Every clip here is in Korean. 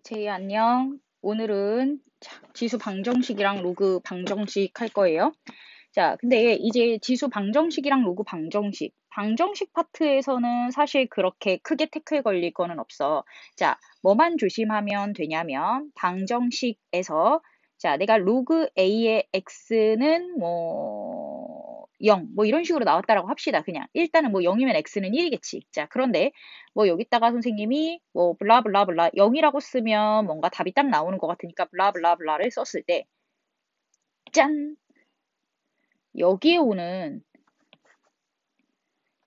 제이 안녕. 오늘은 지수 방정식이랑 로그 방정식 할 거예요. 자, 근데 이제 지수 방정식이랑 로그 방정식, 방정식 파트에서는 사실 그렇게 크게 태클 걸릴 거는 없어. 자, 뭐만 조심하면 되냐면 방정식에서 자, 내가 로그 A의 x는 뭐 0, 뭐 이런 식으로 나왔다라고 합시다. 그냥 일단은 뭐 0이면 x는 1이겠지. 자, 그런데 뭐 여기다가 선생님이 뭐 블라블라블라 0이라고 쓰면 뭔가 답이 딱 나오는 것 같으니까 블라블라블라를 썼을 때 짠! 여기에 오는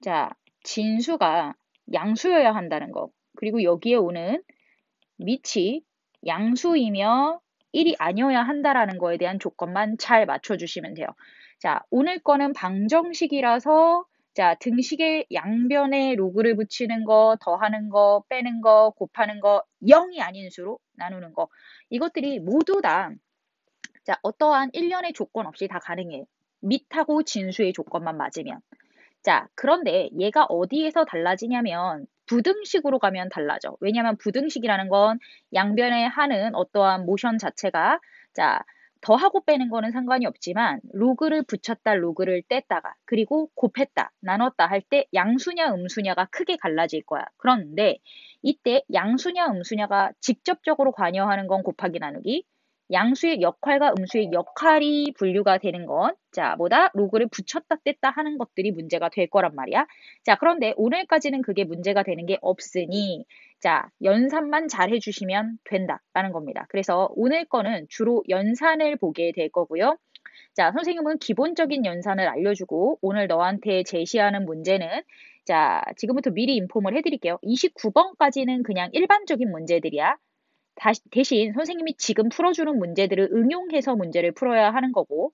자, 진수가 양수여야 한다는 거. 그리고 여기에 오는 밑이 양수이며 1이 아니어야 한다라는 거에 대한 조건만 잘 맞춰주시면 돼요. 자, 오늘 거는 방정식이라서 자, 등식의 양변에 로그를 붙이는 거, 더하는 거, 빼는 거, 곱하는 거, 0이 아닌 수로 나누는 거. 이것들이 모두 다 자, 어떠한 일련의 조건 없이 다 가능해요. 밑하고 진수의 조건만 맞으면. 자, 그런데 얘가 어디에서 달라지냐면 부등식으로 가면 달라져. 왜냐하면 부등식이라는 건 양변에 하는 어떠한 모션 자체가 자, 더하고 빼는 거는 상관이 없지만 로그를 붙였다, 로그를 뗐다가 그리고 곱했다, 나눴다 할 때 양수냐 음수냐가 크게 갈라질 거야. 그런데 이때 양수냐 음수냐가 직접적으로 관여하는 건 곱하기 나누기, 양수의 역할과 음수의 역할이 분류가 되는 건, 자, 뭐다? 로그를 붙였다 뗐다 하는 것들이 문제가 될 거란 말이야. 자, 그런데 오늘까지는 그게 문제가 되는 게 없으니, 자, 연산만 잘 해주시면 된다라는 겁니다. 그래서 오늘 거는 주로 연산을 보게 될 거고요. 자, 선생님은 기본적인 연산을 알려주고, 오늘 너한테 제시하는 문제는, 자, 지금부터 미리 인폼을 해드릴게요. 29번까지는 그냥 일반적인 문제들이야. 대신 선생님이 지금 풀어주는 문제들을 응용해서 문제를 풀어야 하는 거고,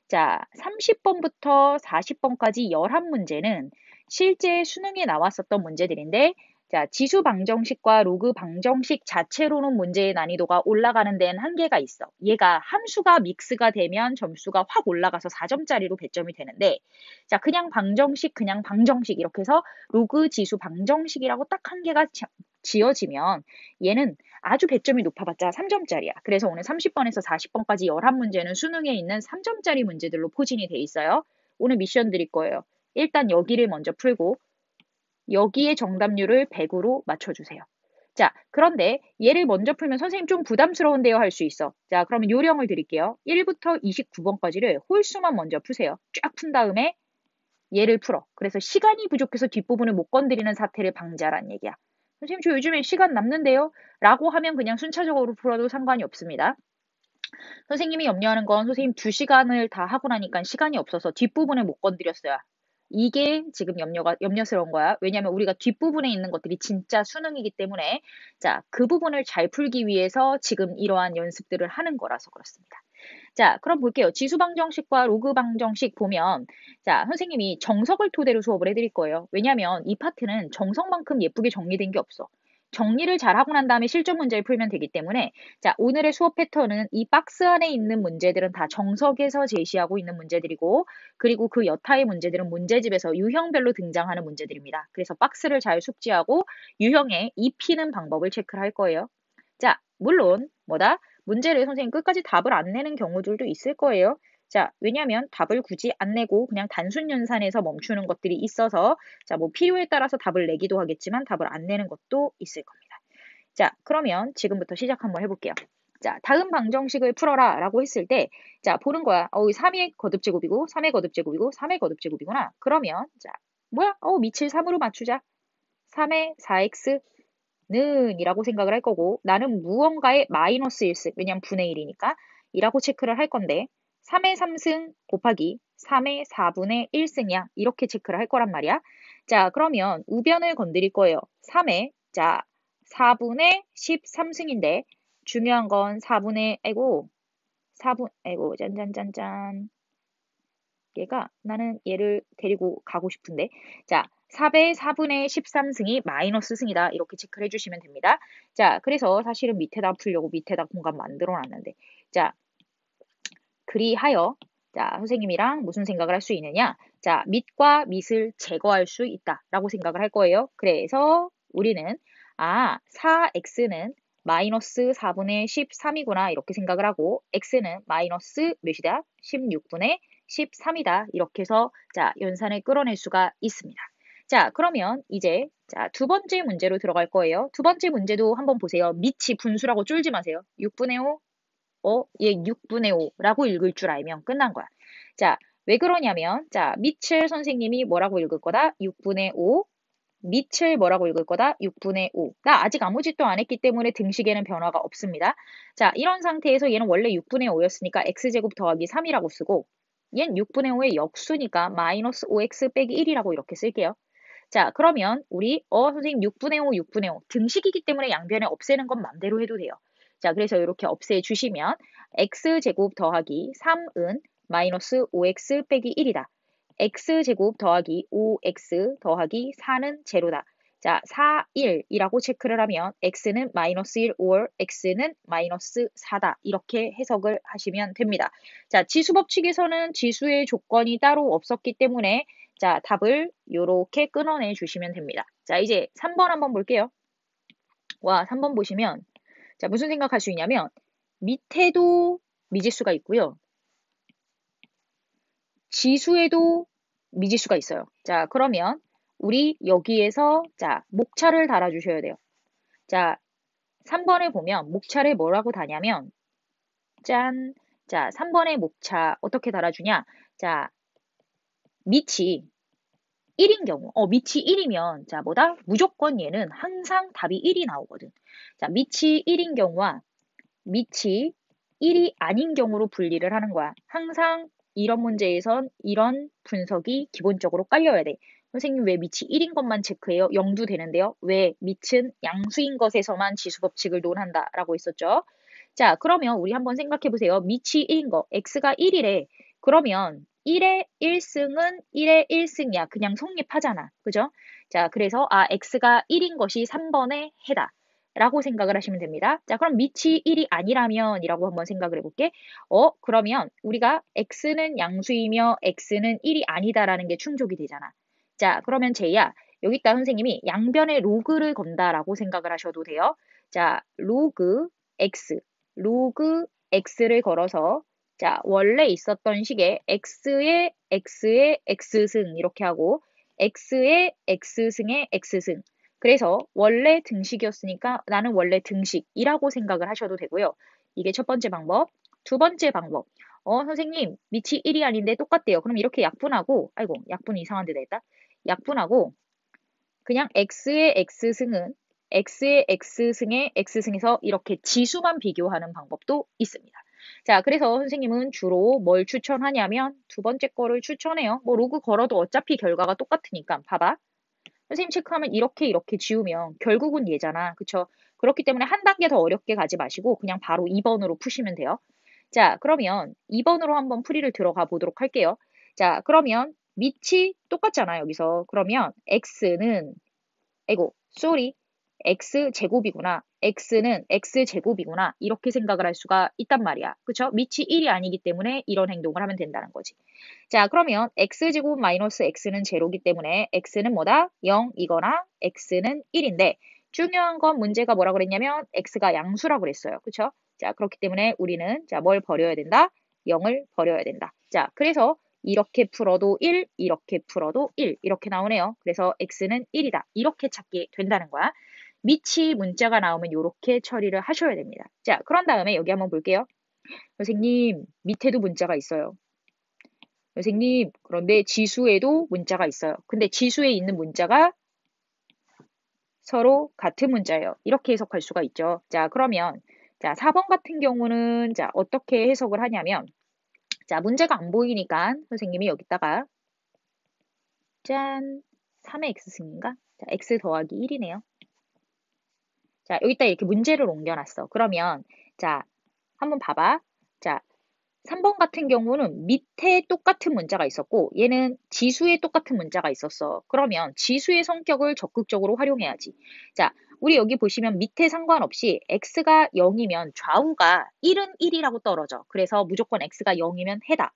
자, 30번부터 40번까지 11문제는 실제 수능에 나왔었던 문제들인데, 자, 지수 방정식과 로그 방정식 자체로는 문제의 난이도가 올라가는 데는 한계가 있어. 얘가 함수가 믹스가 되면 점수가 확 올라가서 4점짜리로 배점이 되는데, 자, 그냥 방정식 이렇게 해서 로그 지수 방정식이라고 딱 한계가 지어지면 얘는 아주 배점이 높아봤자 3점짜리야. 그래서 오늘 30번에서 40번까지 11문제는 수능에 있는 3점짜리 문제들로 포진이 돼 있어요. 오늘 미션 드릴 거예요. 일단 여기를 먼저 풀고 여기에 정답률을 100으로 맞춰주세요. 자, 그런데 얘를 먼저 풀면 선생님 좀 부담스러운데요 할 수 있어. 자, 그러면 요령을 드릴게요. 1부터 29번까지를 홀수만 먼저 푸세요. 쫙 푼 다음에 얘를 풀어. 그래서 시간이 부족해서 뒷부분을 못 건드리는 사태를 방지하라는 얘기야. 선생님 저 요즘에 시간 남는데요? 라고 하면 그냥 순차적으로 풀어도 상관이 없습니다. 선생님이 염려하는 건 선생님 2시간을 다 하고 나니까 시간이 없어서 뒷부분을 못 건드렸어요. 이게 지금 염려스러운 거야. 왜냐면 우리가 뒷부분에 있는 것들이 진짜 수능이기 때문에 자, 그 부분을 잘 풀기 위해서 지금 이러한 연습들을 하는 거라서 그렇습니다. 자, 그럼 볼게요. 지수 방정식과 로그 방정식 보면 자, 선생님이 정석을 토대로 수업을 해드릴 거예요. 왜냐면 이 파트는 정석만큼 예쁘게 정리된 게 없어. 정리를 잘 하고 난 다음에 실전 문제를 풀면 되기 때문에 자, 오늘의 수업 패턴은 이 박스 안에 있는 문제들은 다 정석에서 제시하고 있는 문제들이고 그리고 그 여타의 문제들은 문제집에서 유형별로 등장하는 문제들입니다. 그래서 박스를 잘 숙지하고 유형에 입히는 방법을 체크를 할 거예요. 자, 물론 뭐다? 문제를 선생님 끝까지 답을 안 내는 경우들도 있을 거예요. 자, 왜냐하면 답을 굳이 안 내고 그냥 단순 연산에서 멈추는 것들이 있어서 자, 뭐 필요에 따라서 답을 내기도 하겠지만 답을 안 내는 것도 있을 겁니다. 자, 그러면 지금부터 시작 한번 해볼게요. 자, 다음 방정식을 풀어라 라고 했을 때, 자, 보는 거야. 3의 거듭제곱이고, 3의 거듭제곱이고, 3의 거듭제곱이구나. 그러면, 자, 뭐야? 밑을 3으로 맞추자. 3의 4x는 이라고 생각을 할 거고, 나는 무언가의 마이너스 1승, 왜냐면 분의 1이니까, 이라고 체크를 할 건데, 3의 3승 곱하기 3의 4분의 1승이야. 이렇게 체크를 할 거란 말이야. 자, 그러면 우변을 건드릴 거예요. 3의, 자, 4분의 13승인데 중요한 건 4분의 짠짠짠짠 얘가 나는 얘를 데리고 가고 싶은데 자 4배 4분의 13승이 마이너스 승이다 이렇게 체크를 해주시면 됩니다. 자 그래서 사실은 밑에다 풀려고 밑에다 공간 만들어 놨는데 자 그리하여 자 선생님이랑 무슨 생각을 할 수 있느냐 자 밑과 밑을 제거할 수 있다 라고 생각을 할 거예요. 그래서 우리는 4x는 마이너스 4분의 13이구나 이렇게 생각을 하고 x는 마이너스 몇이다? 16분의 13이다. 이렇게 해서 자, 연산을 끌어낼 수가 있습니다. 자, 그러면 이제 자, 두 번째 문제로 들어갈 거예요. 두 번째 문제도 한번 보세요. 밑이 분수라고 쫄지 마세요. 6분의 5, 얘 6분의 5라고 읽을 줄 알면 끝난 거야. 자, 왜 그러냐면 자, 밑을 선생님이 뭐라고 읽을 거다? 6분의 5. 밑을 뭐라고 읽을 거다? 6분의 5. 나 아직 아무 짓도 안 했기 때문에 등식에는 변화가 없습니다. 자, 이런 상태에서 얘는 원래 6분의 5였으니까 x제곱 더하기 3이라고 쓰고 얘는 6분의 5의 역수니까 마이너스 5x 빼기 1이라고 이렇게 쓸게요. 자, 그러면 우리 선생님 6분의 5, 6분의 5 등식이기 때문에 양변에 없애는 건 맘대로 해도 돼요. 자, 그래서 이렇게 없애주시면 x제곱 더하기 3은 마이너스 5x 빼기 1이다. x제곱 더하기 5x 더하기 4는 제로다. 자, 4, 1이라고 체크를 하면 x는 마이너스 1 or x는 마이너스 4다. 이렇게 해석을 하시면 됩니다. 자, 지수법칙에서는 지수의 조건이 따로 없었기 때문에 자, 답을 이렇게 끊어내 주시면 됩니다. 자, 이제 3번 한번 볼게요. 와, 3번 보시면 자, 무슨 생각할 수 있냐면 밑에도 미지수가 있고요. 지수에도 미지수가 있어요. 자, 그러면 우리 여기에서 자, 목차를 달아주셔야 돼요. 자, 3번에 보면 목차를 뭐라고 다냐면 짠! 자, 3번의 목차 어떻게 달아주냐? 자, 밑이 1인 경우, 밑이 1이면, 자, 뭐다? 무조건 얘는 항상 답이 1이 나오거든. 자, 밑이 1인 경우와 밑이 1이 아닌 경우로 분리를 하는 거야. 항상 이런 문제에선 이런 분석이 기본적으로 깔려야 돼. 선생님 왜 밑이 1인 것만 체크해요? 0도 되는데요. 왜 밑은 양수인 것에서만 지수법칙을 논한다 라고 했었죠. 자, 그러면 우리 한번 생각해 보세요. 밑이 1인 거, x가 1이래. 그러면 1의 1승은 1의 1승이야. 그냥 성립하잖아. 그죠? 자, 그래서 x가 1인 것이 3번의 해다. 라고 생각을 하시면 됩니다. 자, 그럼 밑이 1이 아니라면 이라고 한번 생각을 해볼게. 그러면 우리가 x는 양수이며 x는 1이 아니다라는 게 충족이 되잖아. 자, 그러면 제이야, 여기다 선생님이 양변에 로그를 건다라고 생각을 하셔도 돼요. 자, 로그 x를 걸어서 자, 원래 있었던 식의 x의 x승 이렇게 하고 x의 x승의 x승. 그래서 원래 등식이었으니까 나는 원래 등식이라고 생각을 하셔도 되고요. 이게 첫 번째 방법. 두 번째 방법. 선생님, 밑이 1이 아닌데 똑같대요. 그럼 이렇게 약분하고, 아이고, 약분이 이상한 데다 했다. 약분하고, 그냥 x의 x승은 x의 x승의 x승에서 이렇게 지수만 비교하는 방법도 있습니다. 자, 그래서 선생님은 주로 뭘 추천하냐면 두 번째 거를 추천해요. 뭐 로그 걸어도 어차피 결과가 똑같으니까 봐봐. 선생님 체크하면 이렇게 지우면 결국은 얘잖아. 그쵸? 그렇기 때문에 한 단계 더 어렵게 가지 마시고 그냥 바로 2번으로 푸시면 돼요. 자, 그러면 2번으로 한번 풀이를 들어가 보도록 할게요. 자, 그러면 밑이 똑같잖아, 여기서. 그러면 x는 x제곱이구나. x는 x제곱이구나. 이렇게 생각을 할 수가 있단 말이야. 그쵸? 밑이 1이 아니기 때문에 이런 행동을 하면 된다는 거지. 자, 그러면 x제곱 마이너스 x는 제로기 때문에 x는 뭐다? 0이거나 x는 1인데 중요한 건 문제가 뭐라 그랬냐면 x가 양수라고 그랬어요. 그쵸? 자, 그렇기 때문에 우리는 자, 뭘 버려야 된다? 0을 버려야 된다. 자, 그래서 이렇게 풀어도 1, 이렇게 풀어도 1 이렇게 나오네요. 그래서 x는 1이다. 이렇게 찾게 된다는 거야. 밑이 문자가 나오면 이렇게 처리를 하셔야 됩니다. 자, 그런 다음에 여기 한번 볼게요. 선생님, 밑에도 문자가 있어요. 선생님, 그런데 지수에도 문자가 있어요. 근데 지수에 있는 문자가 서로 같은 문자예요. 이렇게 해석할 수가 있죠. 자, 그러면 자, 4번 같은 경우는 자, 어떻게 해석을 하냐면 자, 문제가 안 보이니까 선생님이 여기다가 짠, 3의 x승인가? 자, x 더하기 1이네요. 자, 여기다 이렇게 문제를 옮겨놨어. 그러면 자, 한번 봐봐. 자, 3번 같은 경우는 밑에 똑같은 문자가 있었고 얘는 지수에 똑같은 문자가 있었어. 그러면 지수의 성격을 적극적으로 활용해야지. 자, 우리 여기 보시면 밑에 상관없이 x가 0이면 좌우가 1은 1이라고 떨어져. 그래서 무조건 x가 0이면 해다.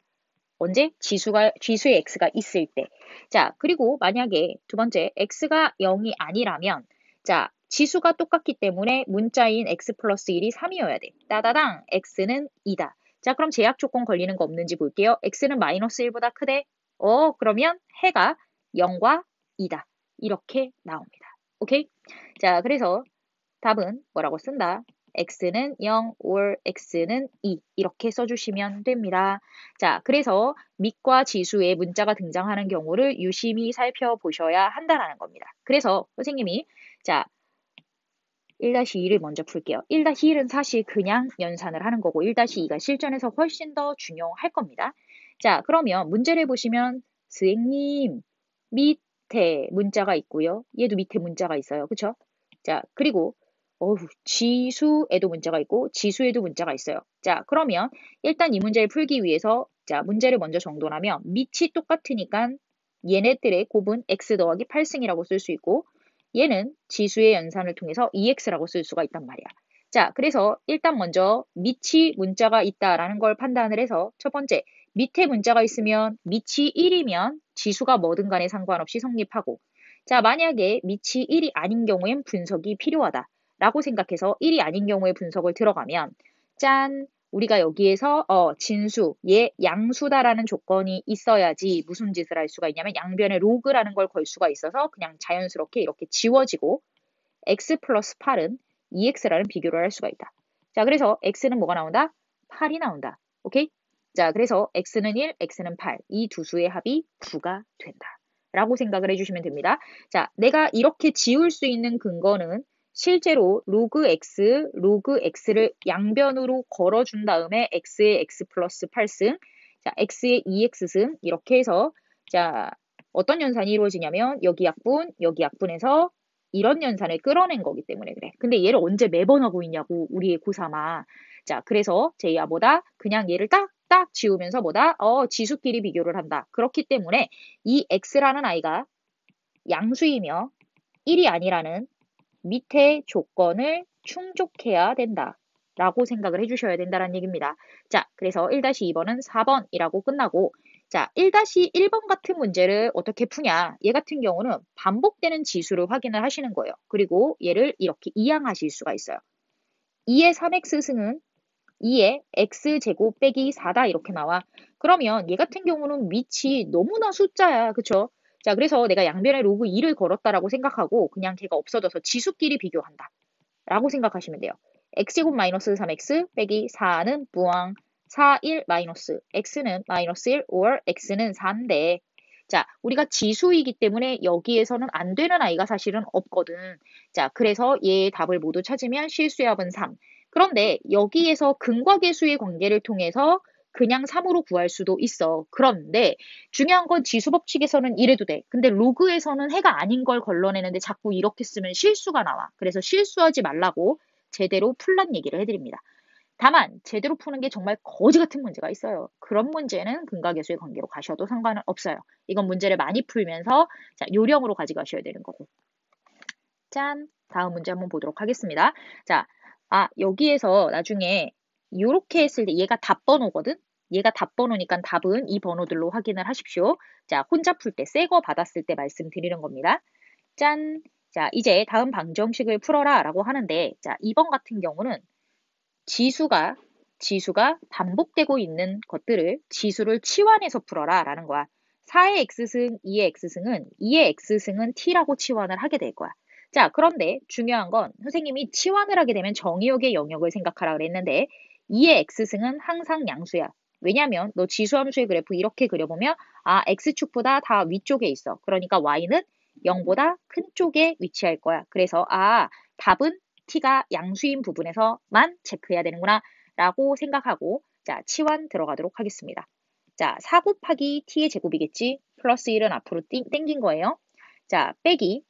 언제? 지수에 x가 있을 때. 자, 그리고 만약에 두 번째 x가 0이 아니라면 자, 지수가 똑같기 때문에 문자인 x 플러스 1이 3이어야 돼. 따다당 x는 2다. 자, 그럼 제약 조건 걸리는 거 없는지 볼게요. x는 마이너스 1보다 크대. 그러면 해가 0과 2다. 이렇게 나옵니다. 오케이? 자, 그래서 답은 뭐라고 쓴다? x는 0 or x는 2 이렇게 써주시면 됩니다. 자, 그래서 밑과 지수에 문자가 등장하는 경우를 유심히 살펴보셔야 한다는 겁니다. 그래서 선생님이 자 1-2를 먼저 풀게요. 1-1은 사실 그냥 연산을 하는 거고 1-2가 실전에서 훨씬 더 중요할 겁니다. 자, 그러면 문제를 보시면 선생님 밑에 문자가 있고요. 얘도 밑에 문자가 있어요. 그쵸? 자, 그리고 지수에도 문자가 있고 지수에도 문자가 있어요. 자, 그러면 일단 이 문제를 풀기 위해서 자, 문제를 먼저 정돈하면 밑이 똑같으니까 얘네들의 곱은 x 더하기 8승이라고 쓸 수 있고 얘는 지수의 연산을 통해서 2x라고 쓸 수가 있단 말이야. 자, 그래서 일단 먼저 밑이 문자가 있다라는 걸 판단을 해서 첫 번째, 밑에 문자가 있으면 밑이 1이면 지수가 뭐든 간에 상관없이 성립하고 자, 만약에 밑이 1이 아닌 경우엔 분석이 필요하다 라고 생각해서 1이 아닌 경우에 분석을 들어가면 짠! 우리가 여기에서 진수, 얘 양수다라는 조건이 있어야지 무슨 짓을 할 수가 있냐면 양변에 로그라는 걸 걸 수가 있어서 그냥 자연스럽게 이렇게 지워지고 x 플러스 8은 2x라는 비교를 할 수가 있다. 자, 그래서 x는 뭐가 나온다? 8이 나온다. 오케이? 자, 그래서 x는 1, x는 8. 이 두 수의 합이 9가 된다. 라고 생각을 해주시면 됩니다. 자, 내가 이렇게 지울 수 있는 근거는 실제로 로그 x를 양변으로 걸어준 다음에 x의 x 플러스 8승, 자, x의 2x승 이렇게 해서 자, 어떤 연산이 이루어지냐면 여기 약분에서 이런 연산을 끌어낸 거기 때문에 그래. 근데 얘를 언제 매번 하고 있냐고 우리의 고3아. 자, 그래서 제이야보다 그냥 얘를 딱 지우면서 뭐다? 지수끼리 비교를 한다. 그렇기 때문에 이 x라는 아이가 양수이며 1이 아니라는 밑에 조건을 충족해야 된다. 라고 생각을 해주셔야 된다는 얘기입니다. 자, 그래서 1-2번은 4번이라고 끝나고 자, 1-1번 같은 문제를 어떻게 푸냐. 얘 같은 경우는 반복되는 지수를 확인을 하시는 거예요. 그리고 얘를 이렇게 이항하실 수가 있어요. 2의 3x승은 2의 x제곱 빼기 4다 이렇게 나와. 그러면 얘 같은 경우는 밑이 너무나 숫자야. 그쵸? 자, 그래서 내가 양변에 로그 2를 걸었다라고 생각하고 그냥 걔가 없어져서 지수끼리 비교한다. 라고 생각하시면 돼요. x제곱 마이너스 3x 빼기 4는 부항 4, 1 마이너스 x는 마이너스 1 or x는 4인데 자, 우리가 지수이기 때문에 여기에서는 안 되는 아이가 사실은 없거든. 자, 그래서 얘의 답을 모두 찾으면 실수의 합은 3. 그런데 여기에서 근과 계수의 관계를 통해서 그냥 3으로 구할 수도 있어. 그런데 중요한 건 지수 법칙에서는 이래도 돼. 근데 로그에서는 해가 아닌 걸 걸러내는데 자꾸 이렇게 쓰면 실수가 나와. 그래서 실수하지 말라고 제대로 풀란 얘기를 해드립니다. 다만 제대로 푸는 게 정말 거지 같은 문제가 있어요. 그런 문제는 근과 계수의 관계로 가셔도 상관은 없어요. 이건 문제를 많이 풀면서 자, 요령으로 가져가셔야 되는 거고. 짠! 다음 문제 한번 보도록 하겠습니다. 자, 여기에서 나중에 이렇게 했을 때 얘가 답번호거든? 얘가 답번호니까 답은 이 번호들로 확인을 하십시오. 자, 혼자 풀 때, 새 거 받았을 때 말씀드리는 겁니다. 짠! 자, 이제 다음 방정식을 풀어라 라고 하는데, 자, 2번 같은 경우는 지수가 반복되고 있는 것들을 지수를 치환해서 풀어라 라는 거야. 4의 x승, 2의 x승은 2의 x승은 t라고 치환을 하게 될 거야. 자, 그런데 중요한 건 선생님이 치환을 하게 되면 정의역의 영역을 생각하라 그랬는데 2의 x승은 항상 양수야. 왜냐면 너 지수함수의 그래프 이렇게 그려보면 x축보다 다 위쪽에 있어. 그러니까 y는 0보다 큰 쪽에 위치할 거야. 그래서 답은 t가 양수인 부분에서만 체크해야 되는구나 라고 생각하고 자, 치환 들어가도록 하겠습니다. 자, 4 곱하기 t의 제곱이겠지? 플러스 1은 앞으로 땡긴 거예요. 자, 빼기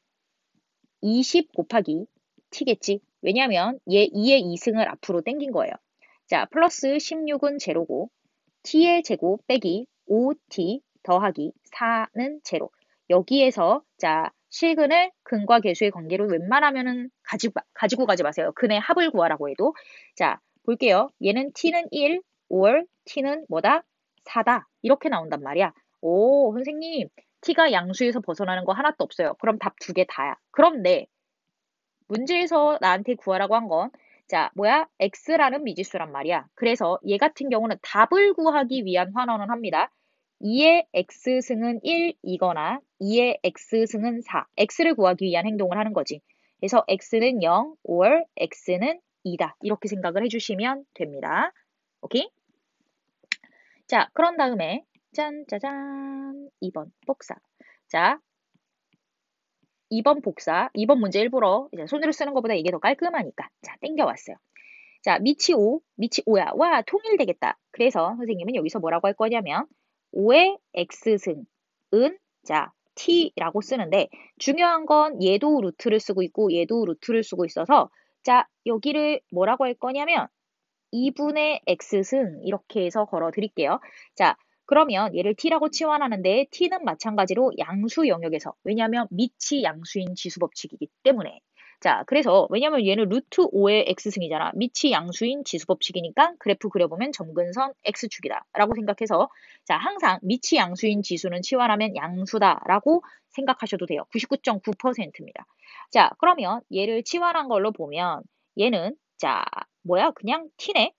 20 곱하기 t겠지? 왜냐면 얘 2의 2승을 앞으로 땡긴 거예요. 자, 플러스 16은 제로고 t의 제곱 빼기 5t 더하기 4는 제로. 여기에서 자, 실근을 근과 계수의 관계로 웬만하면은 가지고 가지 마세요. 근의 합을 구하라고 해도. 자, 볼게요. 얘는 t는 1 or t는 뭐다? 4다. 이렇게 나온단 말이야. 오, 선생님. t가 양수에서 벗어나는 거 하나도 없어요. 그럼 답 두 개 다야. 그런데 문제에서 나한테 구하라고 한 건, 자, 뭐야? x라는 미지수란 말이야. 그래서 얘 같은 경우는 답을 구하기 위한 환원을 합니다. 2의 x승은 1이거나 2의 x승은 4. x를 구하기 위한 행동을 하는 거지. 그래서 x는 0 or x는 2다. 이렇게 생각을 해주시면 됩니다. 오케이? 자, 그런 다음에 짠, 짜잔. 2번 복사. 자, 2번 복사. 2번 문제 일부러 이제 손으로 쓰는 것보다 이게 더 깔끔하니까. 자, 땡겨왔어요. 자, 밑이 5, 밑이 5야. 와, 통일되겠다. 그래서 선생님은 여기서 뭐라고 할 거냐면 5의 x승은 자, t라고 쓰는데 중요한 건 얘도 루트를 쓰고 있고 얘도 루트를 쓰고 있어서 자, 여기를 뭐라고 할 거냐면 2분의 x승 이렇게 해서 걸어 드릴게요. 자, 그러면 얘를 t라고 치환하는데 t는 마찬가지로 양수 영역에서 왜냐하면 밑이 양수인 지수 법칙이기 때문에 자, 그래서 왜냐면 얘는 루트 5의 x승이잖아. 밑이 양수인 지수 법칙이니까 그래프 그려보면 점근선 x축이다 라고 생각해서 자, 항상 밑이 양수인 지수는 치환하면 양수다 라고 생각하셔도 돼요. 99.9%입니다. 자, 그러면 얘를 치환한 걸로 보면 얘는 자, 뭐야? 그냥 t네?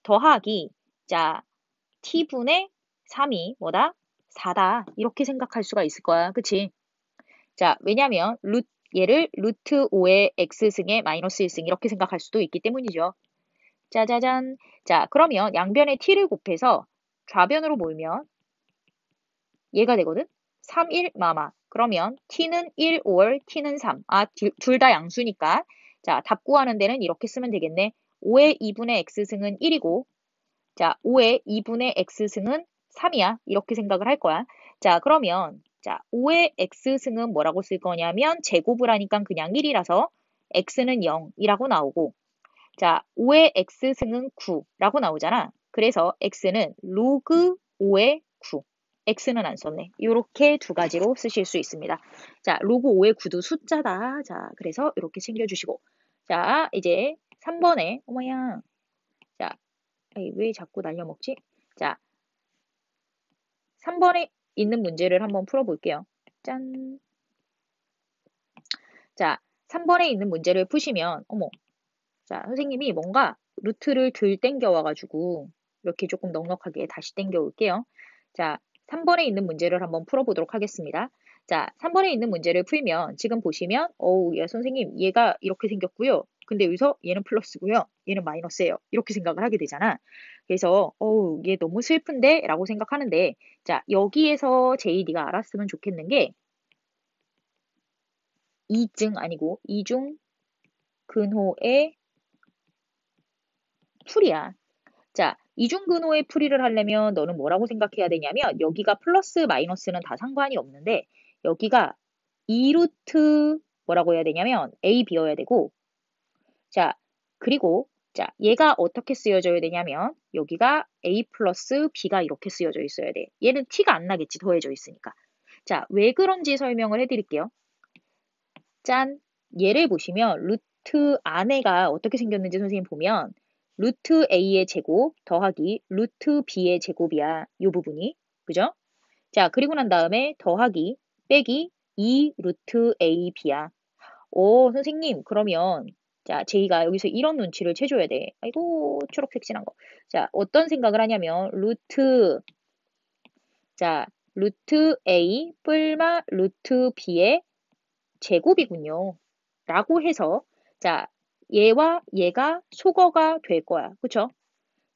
더하기 자, t분의 3이 뭐다? 4다. 이렇게 생각할 수가 있을 거야. 그치? 자, 왜냐면 얘를 루트 5의 x승의 마이너스 1승 이렇게 생각할 수도 있기 때문이죠. 짜자잔. 자, 그러면 양변에 t를 곱해서 좌변으로 몰면 얘가 되거든? 3, 1, 마마. 그러면 t는 1, 5월, t는 3. 아, 둘 다 양수니까. 자, 답 구하는 데는 이렇게 쓰면 되겠네. 5의 2분의 x승은 1이고 자, 5의 2분의 x승은 3이야. 이렇게 생각을 할 거야. 자, 그러면 자, 5의 x승은 뭐라고 쓸 거냐면 제곱을 하니까 그냥 1이라서 x는 0이라고 나오고 자, 5의 x승은 9라고 나오잖아. 그래서 x는 로그 5의 9. x는 안 썼네. 이렇게 두 가지로 쓰실 수 있습니다. 자, 로그 5의 9도 숫자다. 자, 그래서 이렇게 챙겨주시고 자, 이제 3번에 어머야. 자, 에이, 왜 자꾸 날려먹지? 자, 3번에 있는 문제를 한번 풀어볼게요. 짠. 자, 3번에 있는 문제를 푸시면, 어머, 자, 선생님이 뭔가 루트를 덜 땡겨와가지고, 이렇게 조금 넉넉하게 다시 땡겨올게요. 자, 3번에 있는 문제를 한번 풀어보도록 하겠습니다. 자, 3번에 있는 문제를 풀면, 지금 보시면, 어우, 야, 선생님, 얘가 이렇게 생겼고요. 근데 여기서 얘는 플러스고요. 얘는 마이너스예요. 이렇게 생각을 하게 되잖아. 그래서, 어우, 얘 너무 슬픈데? 라고 생각하는데, 자, 여기에서 JD가 알았으면 좋겠는 게, 이증 아니고, 이중 근호의 풀이야. 자, 이중근호의 풀이를 하려면 너는 뭐라고 생각해야 되냐면 여기가 플러스 마이너스는 다 상관이 없는데 여기가 2루트 뭐라고 해야 되냐면 A, B여야 되고 자, 그리고 자, 얘가 어떻게 쓰여져야 되냐면 여기가 A 플러스 B가 이렇게 쓰여져 있어야 돼. 얘는 T가 안 나겠지. 더해져 있으니까. 자, 왜 그런지 설명을 해드릴게요. 짠! 얘를 보시면 루트 안에가 어떻게 생겼는지 선생님 보면 루트 A의 제곱 더하기 루트 B의 제곱이야. 이 부분이. 그죠? 자, 그리고 난 다음에 더하기 빼기 2 루트 A, B야. 오, 선생님, 그러면 자, 제이가 여기서 이런 눈치를 채줘야 돼. 아이고, 초록색 진한 거. 자, 어떤 생각을 하냐면 자, 루트 A 뿔마 루트 B의 제곱이군요. 라고 해서 자, 얘와 얘가 속어가 될 거야. 그쵸?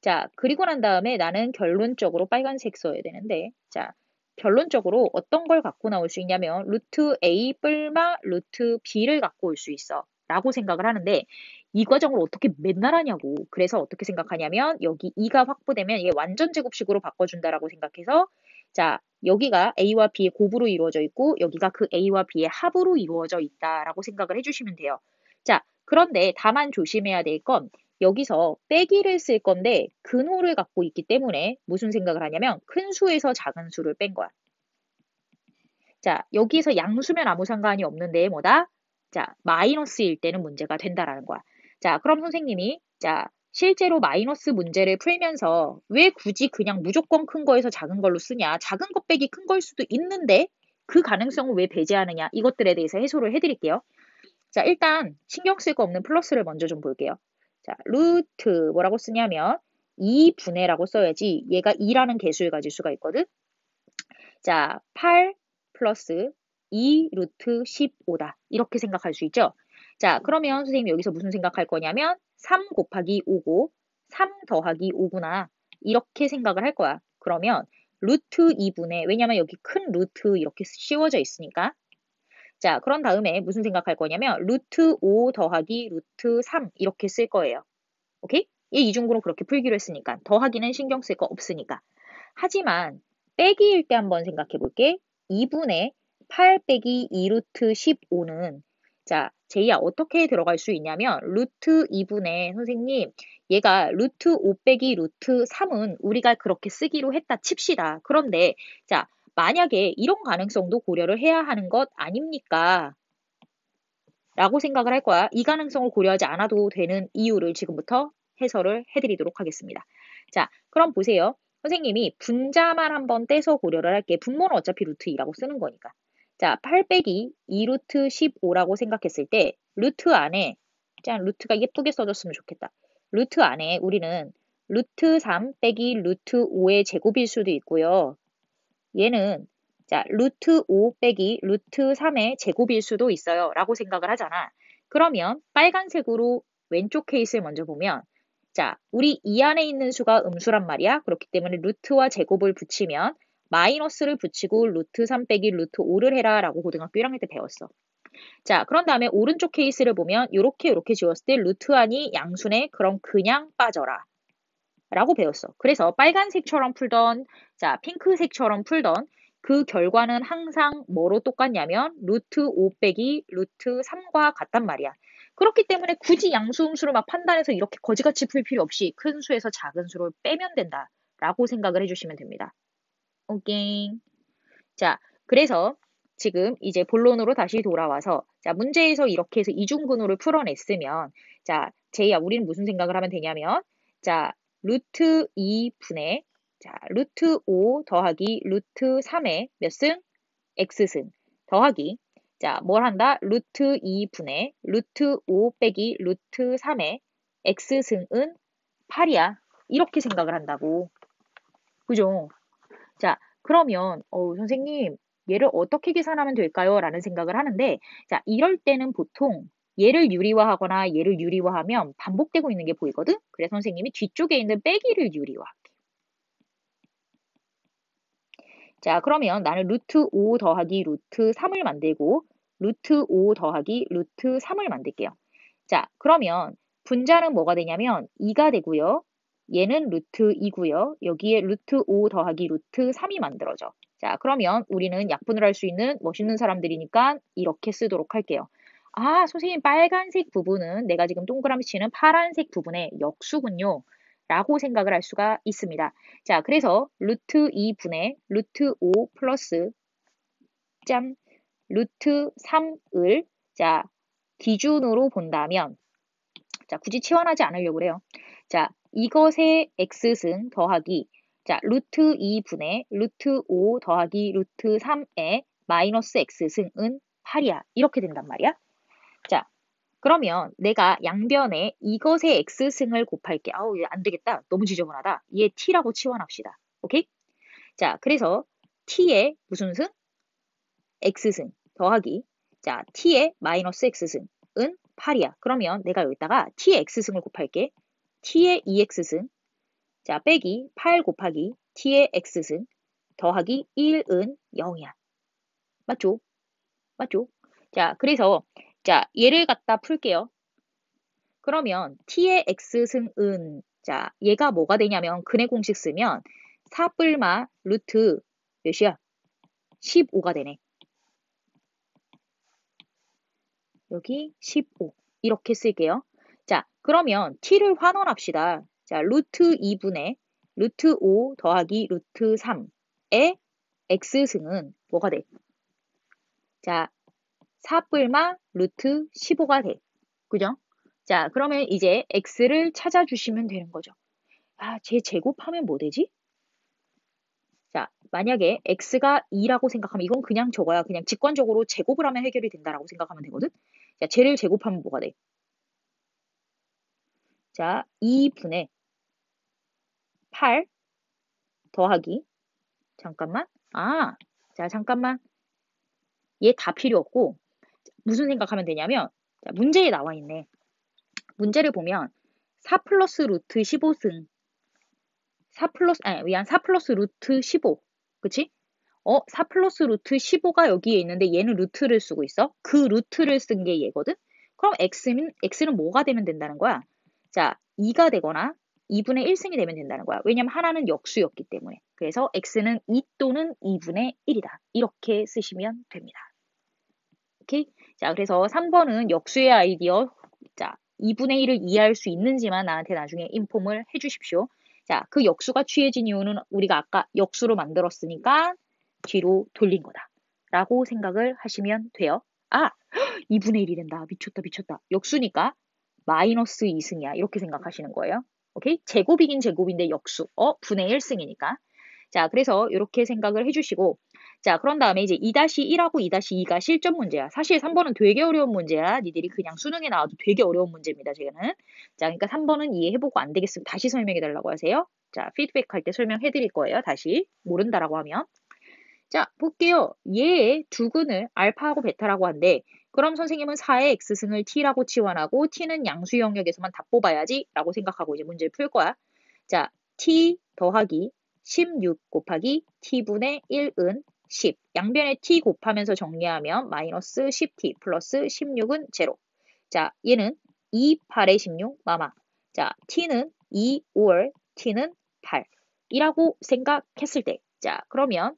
자, 그리고 난 다음에 나는 결론적으로 빨간색 써야 되는데 자, 결론적으로 어떤 걸 갖고 나올 수 있냐면 루트 A 뿔마 루트 B를 갖고 올 수 있어. 라고 생각을 하는데 이 과정을 어떻게 맨날 하냐고. 그래서 어떻게 생각하냐면 여기 2가 확보되면 얘 완전 제곱식으로 바꿔준다라고 생각해서 자, 여기가 A와 B의 곱으로 이루어져 있고 여기가 그 A와 B의 합으로 이루어져 있다라고 생각을 해주시면 돼요. 자, 그런데 다만 조심해야 될 건 여기서 빼기를 쓸 건데 근호를 갖고 있기 때문에 무슨 생각을 하냐면 큰 수에서 작은 수를 뺀 거야. 자, 여기에서 양수면 아무 상관이 없는데 뭐다? 자, 마이너스일 때는 문제가 된다라는 거야. 자, 그럼 선생님이 자, 실제로 마이너스 문제를 풀면서 왜 굳이 그냥 무조건 큰 거에서 작은 걸로 쓰냐? 작은 것 빼기 큰 걸 수도 있는데 그 가능성을 왜 배제하느냐? 이것들에 대해서 해소를 해드릴게요. 자, 일단 신경 쓸 거 없는 플러스를 먼저 좀 볼게요. 자, 루트 뭐라고 쓰냐면 2분의라고 써야지 얘가 2라는 개수를 가질 수가 있거든. 자, 8 플러스 2 루트 15다. 이렇게 생각할 수 있죠? 자, 그러면 선생님 여기서 무슨 생각할 거냐면 3 곱하기 5고 3 더하기 5구나. 이렇게 생각을 할 거야. 그러면 루트 2분의, 왜냐면 여기 큰 루트 이렇게 씌워져 있으니까. 자, 그런 다음에 무슨 생각할 거냐면 루트 5 더하기 루트 3 이렇게 쓸 거예요. 오케이? 얘 이중구로 그렇게 풀기로 했으니까. 더하기는 신경 쓸 거 없으니까. 하지만 빼기일 때 한번 생각해 볼게. 2분의 8 빼기 2 루트 15는 자, 제이야 어떻게 들어갈 수 있냐면 루트 2분의 선생님 얘가 루트 5 빼기 루트 3은 우리가 그렇게 쓰기로 했다 칩시다. 그런데 자, 만약에 이런 가능성도 고려를 해야 하는 것 아닙니까? 라고 생각을 할 거야. 이 가능성을 고려하지 않아도 되는 이유를 지금부터 해설을 해드리도록 하겠습니다. 자, 그럼 보세요. 선생님이 분자만 한번 떼서 고려를 할게. 분모는 어차피 루트 2라고 쓰는 거니까. 자, 8 빼기 2 루트 15라고 생각했을 때 루트 안에 짠 루트가 예쁘게 써줬으면 좋겠다. 루트 안에 우리는 루트 3 빼기 루트 5의 제곱일 수도 있고요. 얘는 자, 루트 5 빼기 루트 3의 제곱일 수도 있어요. 라고 생각을 하잖아. 그러면 빨간색으로 왼쪽 케이스를 먼저 보면 자, 우리 이 안에 있는 수가 음수란 말이야. 그렇기 때문에 루트와 제곱을 붙이면 마이너스를 붙이고 루트 3 빼기 루트 5를 해라 라고 고등학교 1학년 때 배웠어. 자, 그런 다음에 오른쪽 케이스를 보면 이렇게 지웠을 때 루트 안이 양수네. 그럼 그냥 빠져라. 라고 배웠어. 그래서 빨간색처럼 풀던, 자, 핑크색처럼 풀던 그 결과는 항상 뭐로 똑같냐면 루트 5 빼기 루트 3과 같단 말이야. 그렇기 때문에 굳이 양수음수를 막 판단해서 이렇게 거지같이 풀 필요 없이 큰 수에서 작은 수를 빼면 된다. 라고 생각을 해주시면 됩니다. 오케이. 자, 그래서 지금 이제 본론으로 다시 돌아와서 자, 문제에서 이렇게 해서 이중근호를 풀어냈으면 자, 제이야 우리는 무슨 생각을 하면 되냐면 자, 루트 2분의 자, 루트 5 더하기 루트 3의 몇 승? x승 더하기 자, 뭘 한다? 루트 2분의 루트 5 빼기 루트 3의 x승은 8이야. 이렇게 생각을 한다고. 그죠? 자, 그러면 선생님 얘를 어떻게 계산하면 될까요? 라는 생각을 하는데 자, 이럴 때는 보통 얘를 유리화하거나 얘를 유리화하면 반복되고 있는 게 보이거든? 그래서 선생님이 뒤쪽에 있는 빼기를 유리화할게. 자, 그러면 나는 루트 5 더하기 루트 3을 만들고 루트 5 더하기 루트 3을 만들게요. 자, 그러면 분자는 뭐가 되냐면 2가 되고요. 얘는 루트 2고요. 여기에 루트 5 더하기 루트 3이 만들어져. 자, 그러면 우리는 약분을 할 수 있는 멋있는 사람들이니까 이렇게 쓰도록 할게요. 아, 선생님 빨간색 부분은 내가 지금 동그라미 치는 파란색 부분의 역수군요. 라고 생각을 할 수가 있습니다. 자, 그래서 루트 2분의 루트 5 플러스 짠 루트 3을 자, 기준으로 본다면 자, 굳이 치환하지 않으려고 그래요. 자, 이것의 x승 더하기 자, 루트 2분의 루트 5 더하기 루트 3의 마이너스 x승은 8이야. 이렇게 된단 말이야. 자, 그러면 내가 양변에 이것의 x승을 곱할게. 아우, 안 되겠다. 너무 지저분하다. 얘 t라고 치환합시다. 오케이? 자, 그래서 t의 무슨 승? x승 더하기 자, t의 마이너스 x승은 8이야. 그러면 내가 여기다가 t의 x승을 곱할게. t의 2x승 자, 빼기 8 곱하기 t의 x승 더하기 1은 0이야. 맞죠? 맞죠? 자, 그래서 자, 얘를 갖다 풀게요. 그러면 t의 x승은 자, 얘가 뭐가 되냐면 근의 공식 쓰면 4뿔마 루트 몇이야? 15가 되네. 여기 15 이렇게 쓸게요. 자, 그러면 t를 환원합시다. 자, 루트 2분의 루트 5 더하기 루트 3의 x승은 뭐가 돼? 자, 4뿔마 루트 15가 돼. 그죠? 자, 그러면 이제 x를 찾아주시면 되는 거죠. 아, 제 제곱하면 뭐 되지? 자, 만약에 x가 2라고 생각하면 이건 그냥 적어야 그냥 직관적으로 제곱을 하면 해결이 된다라고 생각하면 되거든? 자, 쟤를 제곱하면 뭐가 돼? 자, 2분의 8 더하기, 잠깐만. 자, 잠깐만. 얘 다 필요 없고, 무슨 생각하면 되냐면, 자, 문제에 나와 있네. 문제를 보면, 4 플러스 루트 15승, 4 플러스 루트 15. 그치? 4 플러스 루트 15가 여기에 있는데 얘는 루트를 쓰고 있어. 그 루트를 쓴 게 얘거든? 그럼 x는 뭐가 되면 된다는 거야? 자, 2가 되거나 2분의 1승이 되면 된다는 거야. 왜냐면 하나는 역수였기 때문에. 그래서 x는 2 또는 2분의 1이다. 이렇게 쓰시면 됩니다. 오케이? 자, 그래서 3번은 역수의 아이디어. 자, 2분의 1을 이해할 수 있는지만 나한테 나중에 인폼을 해주십시오. 자, 그 역수가 취해진 이유는 우리가 아까 역수로 만들었으니까 뒤로 돌린 거다. 라고 생각을 하시면 돼요. 2분의 1이 된다. 미쳤다, 미쳤다. 역수니까 마이너스 2승이야. 이렇게 생각하시는 거예요. 오케이? 제곱이긴 제곱인데 역수. 분의 1승이니까. 자, 그래서 이렇게 생각을 해주시고, 자, 그런 다음에 이제 2-1하고 2-2가 실전 문제야. 사실 3번은 되게 어려운 문제야. 니들이 그냥 수능에 나와도 되게 어려운 문제입니다, 쟤는. 자, 그러니까 3번은 이해해보고 안 되겠으면 다시 설명해달라고 하세요. 자, 피드백 할 때 설명해드릴 거예요. 다시. 모른다라고 하면. 자, 볼게요. 얘의 두근을 알파하고 베타라고 한데, 그럼 선생님은 4의 x승을 t라고 치환하고 t는 양수 영역에서만 다 뽑아야지 라고 생각하고 이제 문제를 풀 거야. 자, t 더하기 16 곱하기 t분의 1은 10. 양변에 t 곱하면서 정리하면 마이너스 10t 플러스 16은 0. 자, 얘는 2, 8에 16, 마마. 자, t는 2, 5월, t는 8. 이라고 생각했을 때, 자, 그러면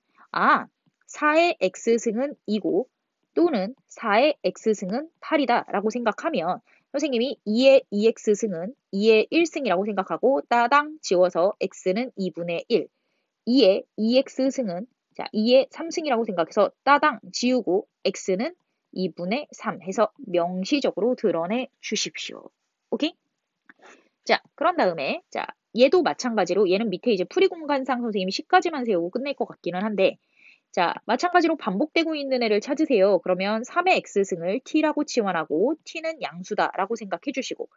4의 x승은 2고 또는 4의 x승은 8이다 라고 생각하면 선생님이 2의 2x승은 2의 1승이라고 생각하고 따당 지워서 x는 2분의 1, 2의 2x승은 자 2의 3승이라고 생각해서 따당 지우고 x는 2분의 3 해서 명시적으로 드러내 주십시오. 오케이? 자, 그런 다음에 자 얘도 마찬가지로 얘는 밑에 이제 풀이공간상 선생님이 10까지만 세우고 끝낼 것 같기는 한데 자, 마찬가지로 반복되고 있는 애를 찾으세요. 그러면 3의 x승을 t라고 치환하고 t는 양수다라고 생각해 주시고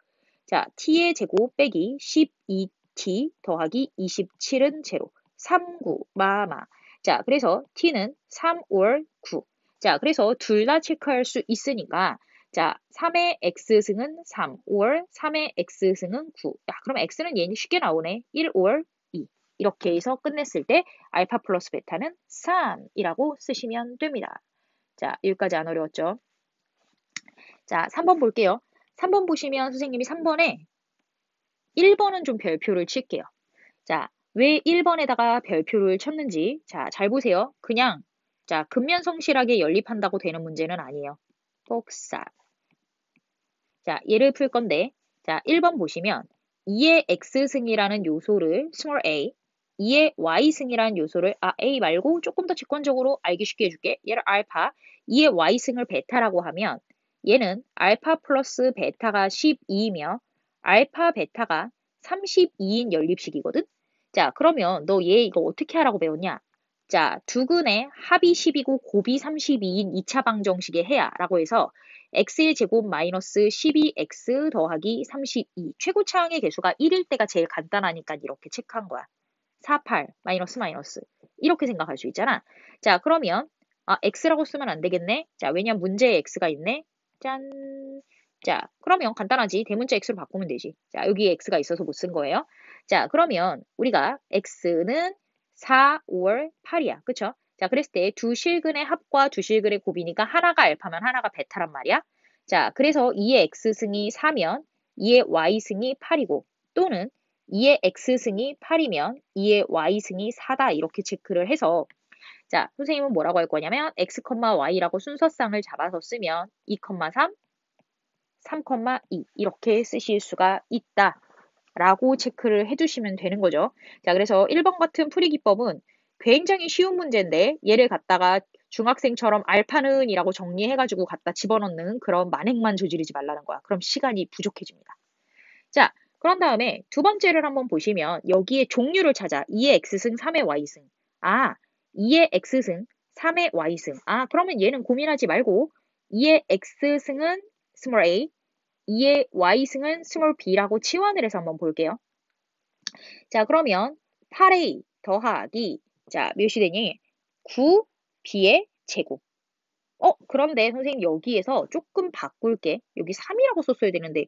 자, t의 제곱 빼기 12t 더하기 27은 0. 3, 9, 마마. 자, 그래서 t는 3, 5, 9. 자, 그래서 둘 다 체크할 수 있으니까 자, 3의 x승은 3, 5월, 3의 x승은 9. 야, 그럼 x는 얘는 쉽게 나오네. 1, 5월, 2. 이렇게 해서 끝냈을 때 알파 플러스 베타는 3이라고 쓰시면 됩니다. 자, 여기까지 안 어려웠죠? 자, 3번 볼게요. 3번 보시면 선생님이 3번에 1번은 좀 별표를 칠게요. 자, 왜 1번에다가 별표를 쳤는지 자, 잘 보세요. 그냥 자, 근면성실하게 연립한다고 되는 문제는 아니에요. 복사. 자, 얘를 풀 건데 자, 1번 보시면 2의 x승이라는 요소를 small a, 2의 y승이라는 요소를 a 말고 조금 더 직관적으로 알기 쉽게 해줄게. 얘를 알파, 2의 y승을 베타라고 하면 얘는 알파 플러스 베타가 12이며 알파 베타가 32인 연립식이거든. 자, 그러면 너 얘 이거 어떻게 하라고 배웠냐? 자, 두근의 합이 10이고 곱이 32인 2차 방정식에 해야 라고 해서 x의 제곱 마이너스 12x 더하기 32. 최고차항의 개수가 1일 때가 제일 간단하니까 이렇게 체크한 거야. 4, 8, 마이너스 마이너스. 이렇게 생각할 수 있잖아. 자, 그러면 x라고 쓰면 안 되겠네. 자, 왜냐면 문제에 x가 있네. 짠. 자, 그러면 간단하지. 대문자 x로 바꾸면 되지. 자, 여기 x가 있어서 못 쓴 거예요. 자, 그러면 우리가 x는 4, 5월 8이야. 그쵸? 자, 그랬을 때 두 실근의 합과 두 실근의 곱이니까 하나가 알파면 하나가 베타란 말이야. 자, 그래서 2의 x승이 4면 2의 y승이 8이고 또는 2의 x승이 8이면 2의 y승이 4다 이렇게 체크를 해서 자, 선생님은 뭐라고 할 거냐면 x, y라고 순서쌍을 잡아서 쓰면 2, 3, 3,2 이렇게 쓰실 수가 있다. 라고 체크를 해주시면 되는 거죠. 자, 그래서 1번 같은 풀이기법은 굉장히 쉬운 문제인데 얘를 갖다가 중학생처럼 알파는 이라고 정리해가지고 갖다 집어넣는 그런 만행만 저지르지 말라는 거야. 그럼 시간이 부족해집니다. 자, 그런 다음에 두 번째를 한번 보시면 여기에 종류를 찾아 2의 x승, 3의 y승. 2의 x승, 3의 y승. 그러면 얘는 고민하지 말고 2의 x승은 small a, 2의 y승은 small b라고 치환을 해서 한번 볼게요. 자, 그러면 8a 더하기 자, 몇이 되니? 9b의 제곱. 그런데 선생님 여기에서 조금 바꿀게. 여기 3이라고 썼어야 되는데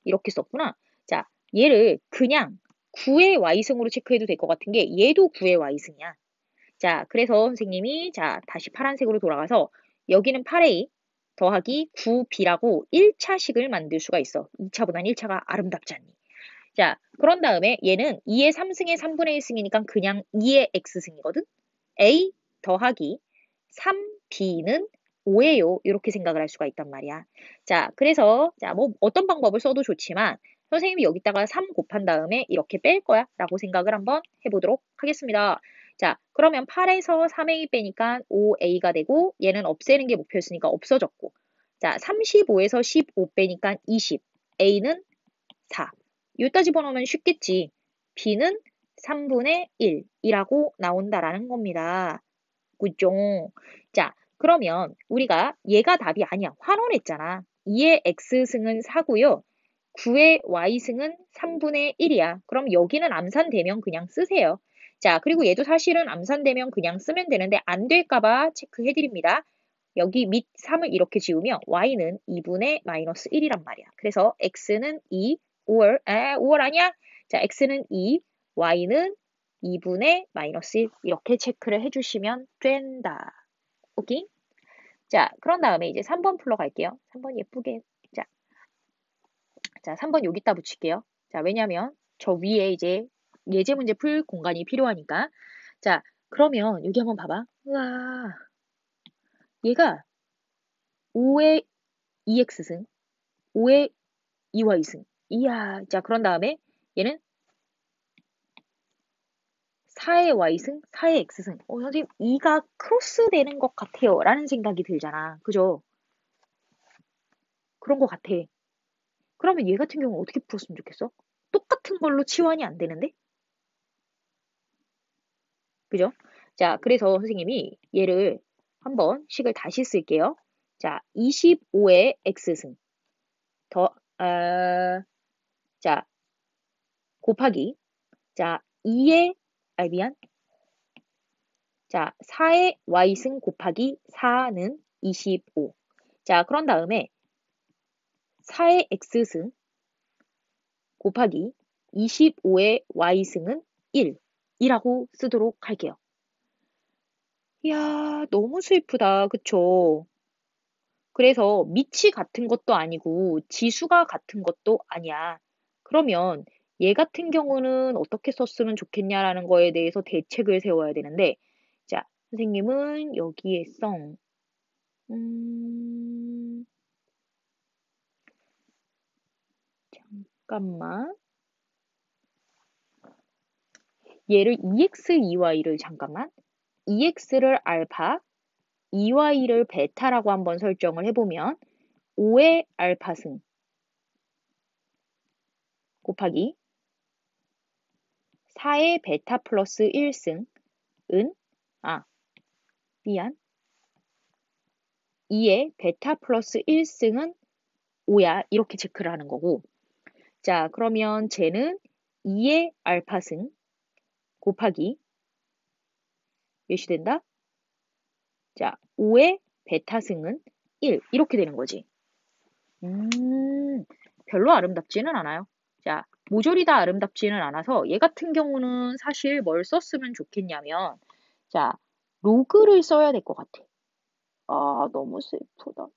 이렇게 썼구나. 자, 얘를 그냥 9의 y승으로 체크해도 될 것 같은 게 얘도 9의 y승이야. 자, 그래서 선생님이 자, 다시 파란색으로 돌아가서 여기는 8a 더하기 9b라고 1차식을 만들 수가 있어. 2차보다는 1차가 아름답지 않니? 자, 그런 다음에 얘는 2의 3승의 3분의 1승이니까 그냥 2의 x승이거든? a 더하기 3b는 5예요. 이렇게 생각을 할 수가 있단 말이야. 자, 그래서 자, 뭐 어떤 방법을 써도 좋지만 선생님이 여기다가 3 곱한 다음에 이렇게 뺄 거야 라고 생각을 한번 해보도록 하겠습니다. 자, 그러면 8에서 3a 빼니까 5a가 되고 얘는 없애는 게 목표였으니까 없어졌고 자, 35에서 15 빼니까 20, a는 4. 여기다 집어넣으면 쉽겠지. b는 3분의 1이라고 나온다라는 겁니다. 그죠? 자, 그러면 우리가 얘가 답이 아니야. 환원했잖아. 2의 x승은 4고요. 9의 y승은 3분의 1이야. 그럼 여기는 암산되면 그냥 쓰세요. 자, 그리고 얘도 사실은 암산되면 그냥 쓰면 되는데 안 될까봐 체크해드립니다. 여기 밑 3을 이렇게 지우면 y는 2분의 마이너스 1이란 말이야. 그래서 x는 2, 5월 아니야? 자, x는 2, y는 2분의 마이너스 1 이렇게 체크를 해주시면 된다. 오케이? 자, 그런 다음에 이제 3번 풀러 갈게요. 3번 예쁘게. 자, 3번 여기다 붙일게요. 자, 왜냐면 저 위에 이제 예제 문제 풀 공간이 필요하니까. 자, 그러면 여기 한번 봐봐. 우와, 얘가 5의 2x승, 5의 2y승. 이야, 자, 그런 다음에 얘는 4의 y승, 4의 x승. 선생님, 2가 크로스 되는 것 같아요. 라는 생각이 들잖아. 그죠? 그런 것 같아. 그러면 얘 같은 경우는 어떻게 풀었으면 좋겠어? 똑같은 걸로 치환이 안 되는데? 그죠? 자, 그래서 선생님이 얘를 한번 식을 다시 쓸게요. 자, 25의 x승 더, 자, 곱하기 자, 2의, 미안. 자, 4의 y승 곱하기 4는 25. 자, 그런 다음에 4의 x승 곱하기 25의 y승은 1 이라고 쓰도록 할게요. 이야, 너무 슬프다. 그쵸? 그래서 밑이 같은 것도 아니고 지수가 같은 것도 아니야. 그러면 얘 같은 경우는 어떻게 썼으면 좋겠냐라는 거에 대해서 대책을 세워야 되는데, 자, 선생님은 여기에 잠깐만. 얘를 2x, 2y를 잠깐만. 2x를 알파, 2y를 베타라고 한번 설정을 해보면 5의 알파승 곱하기 4의 베타 플러스 1승은 미안 2의 베타 플러스 1승은 5야 이렇게 체크를 하는 거고 자 그러면 쟤는 2의 알파승 곱하기 몇이 된다? 자 5의 베타승은 1 이렇게 되는 거지. 별로 아름답지는 않아요. 자, 모조리 다 아름답지는 않아서 얘 같은 경우는 사실 뭘 썼으면 좋겠냐면 자, 로그를 써야 될 것 같아. 아, 너무 슬프다.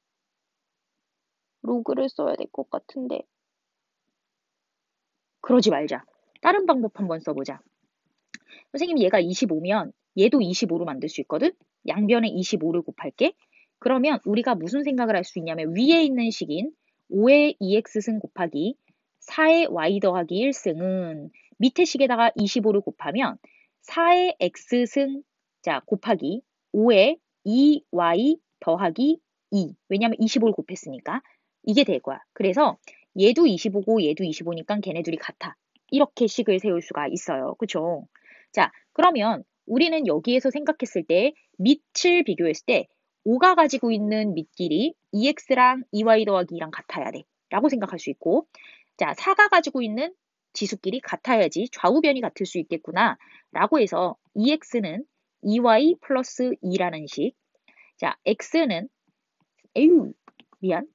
로그를 써야 될 것 같은데 그러지 말자. 다른 방법 한번 써보자. 선생님 얘가 25면 얘도 25로 만들 수 있거든? 양변에 25를 곱할게. 그러면 우리가 무슨 생각을 할 수 있냐면 위에 있는 식인 5의 2x승 곱하기 4의 y 더하기 1승은 밑에 식에다가 25를 곱하면 4의 x승 자 곱하기 5의 2y 더하기 2 왜냐면 25를 곱했으니까 이게 될 거야. 그래서 얘도 25고 얘도 25니까 걔네들이 같아. 이렇게 식을 세울 수가 있어요. 그쵸? 자, 그러면 우리는 여기에서 생각했을 때 밑을 비교했을 때 5가 가지고 있는 밑길이 2x랑 2y 더하기 2랑 같아야 돼. 라고 생각할 수 있고, 자, 4가 가지고 있는 지수끼리 같아야지 좌우변이 같을 수 있겠구나. 라고 해서 2x는 2y 플러스 2라는 식. 자, x는, 에휴, 미안.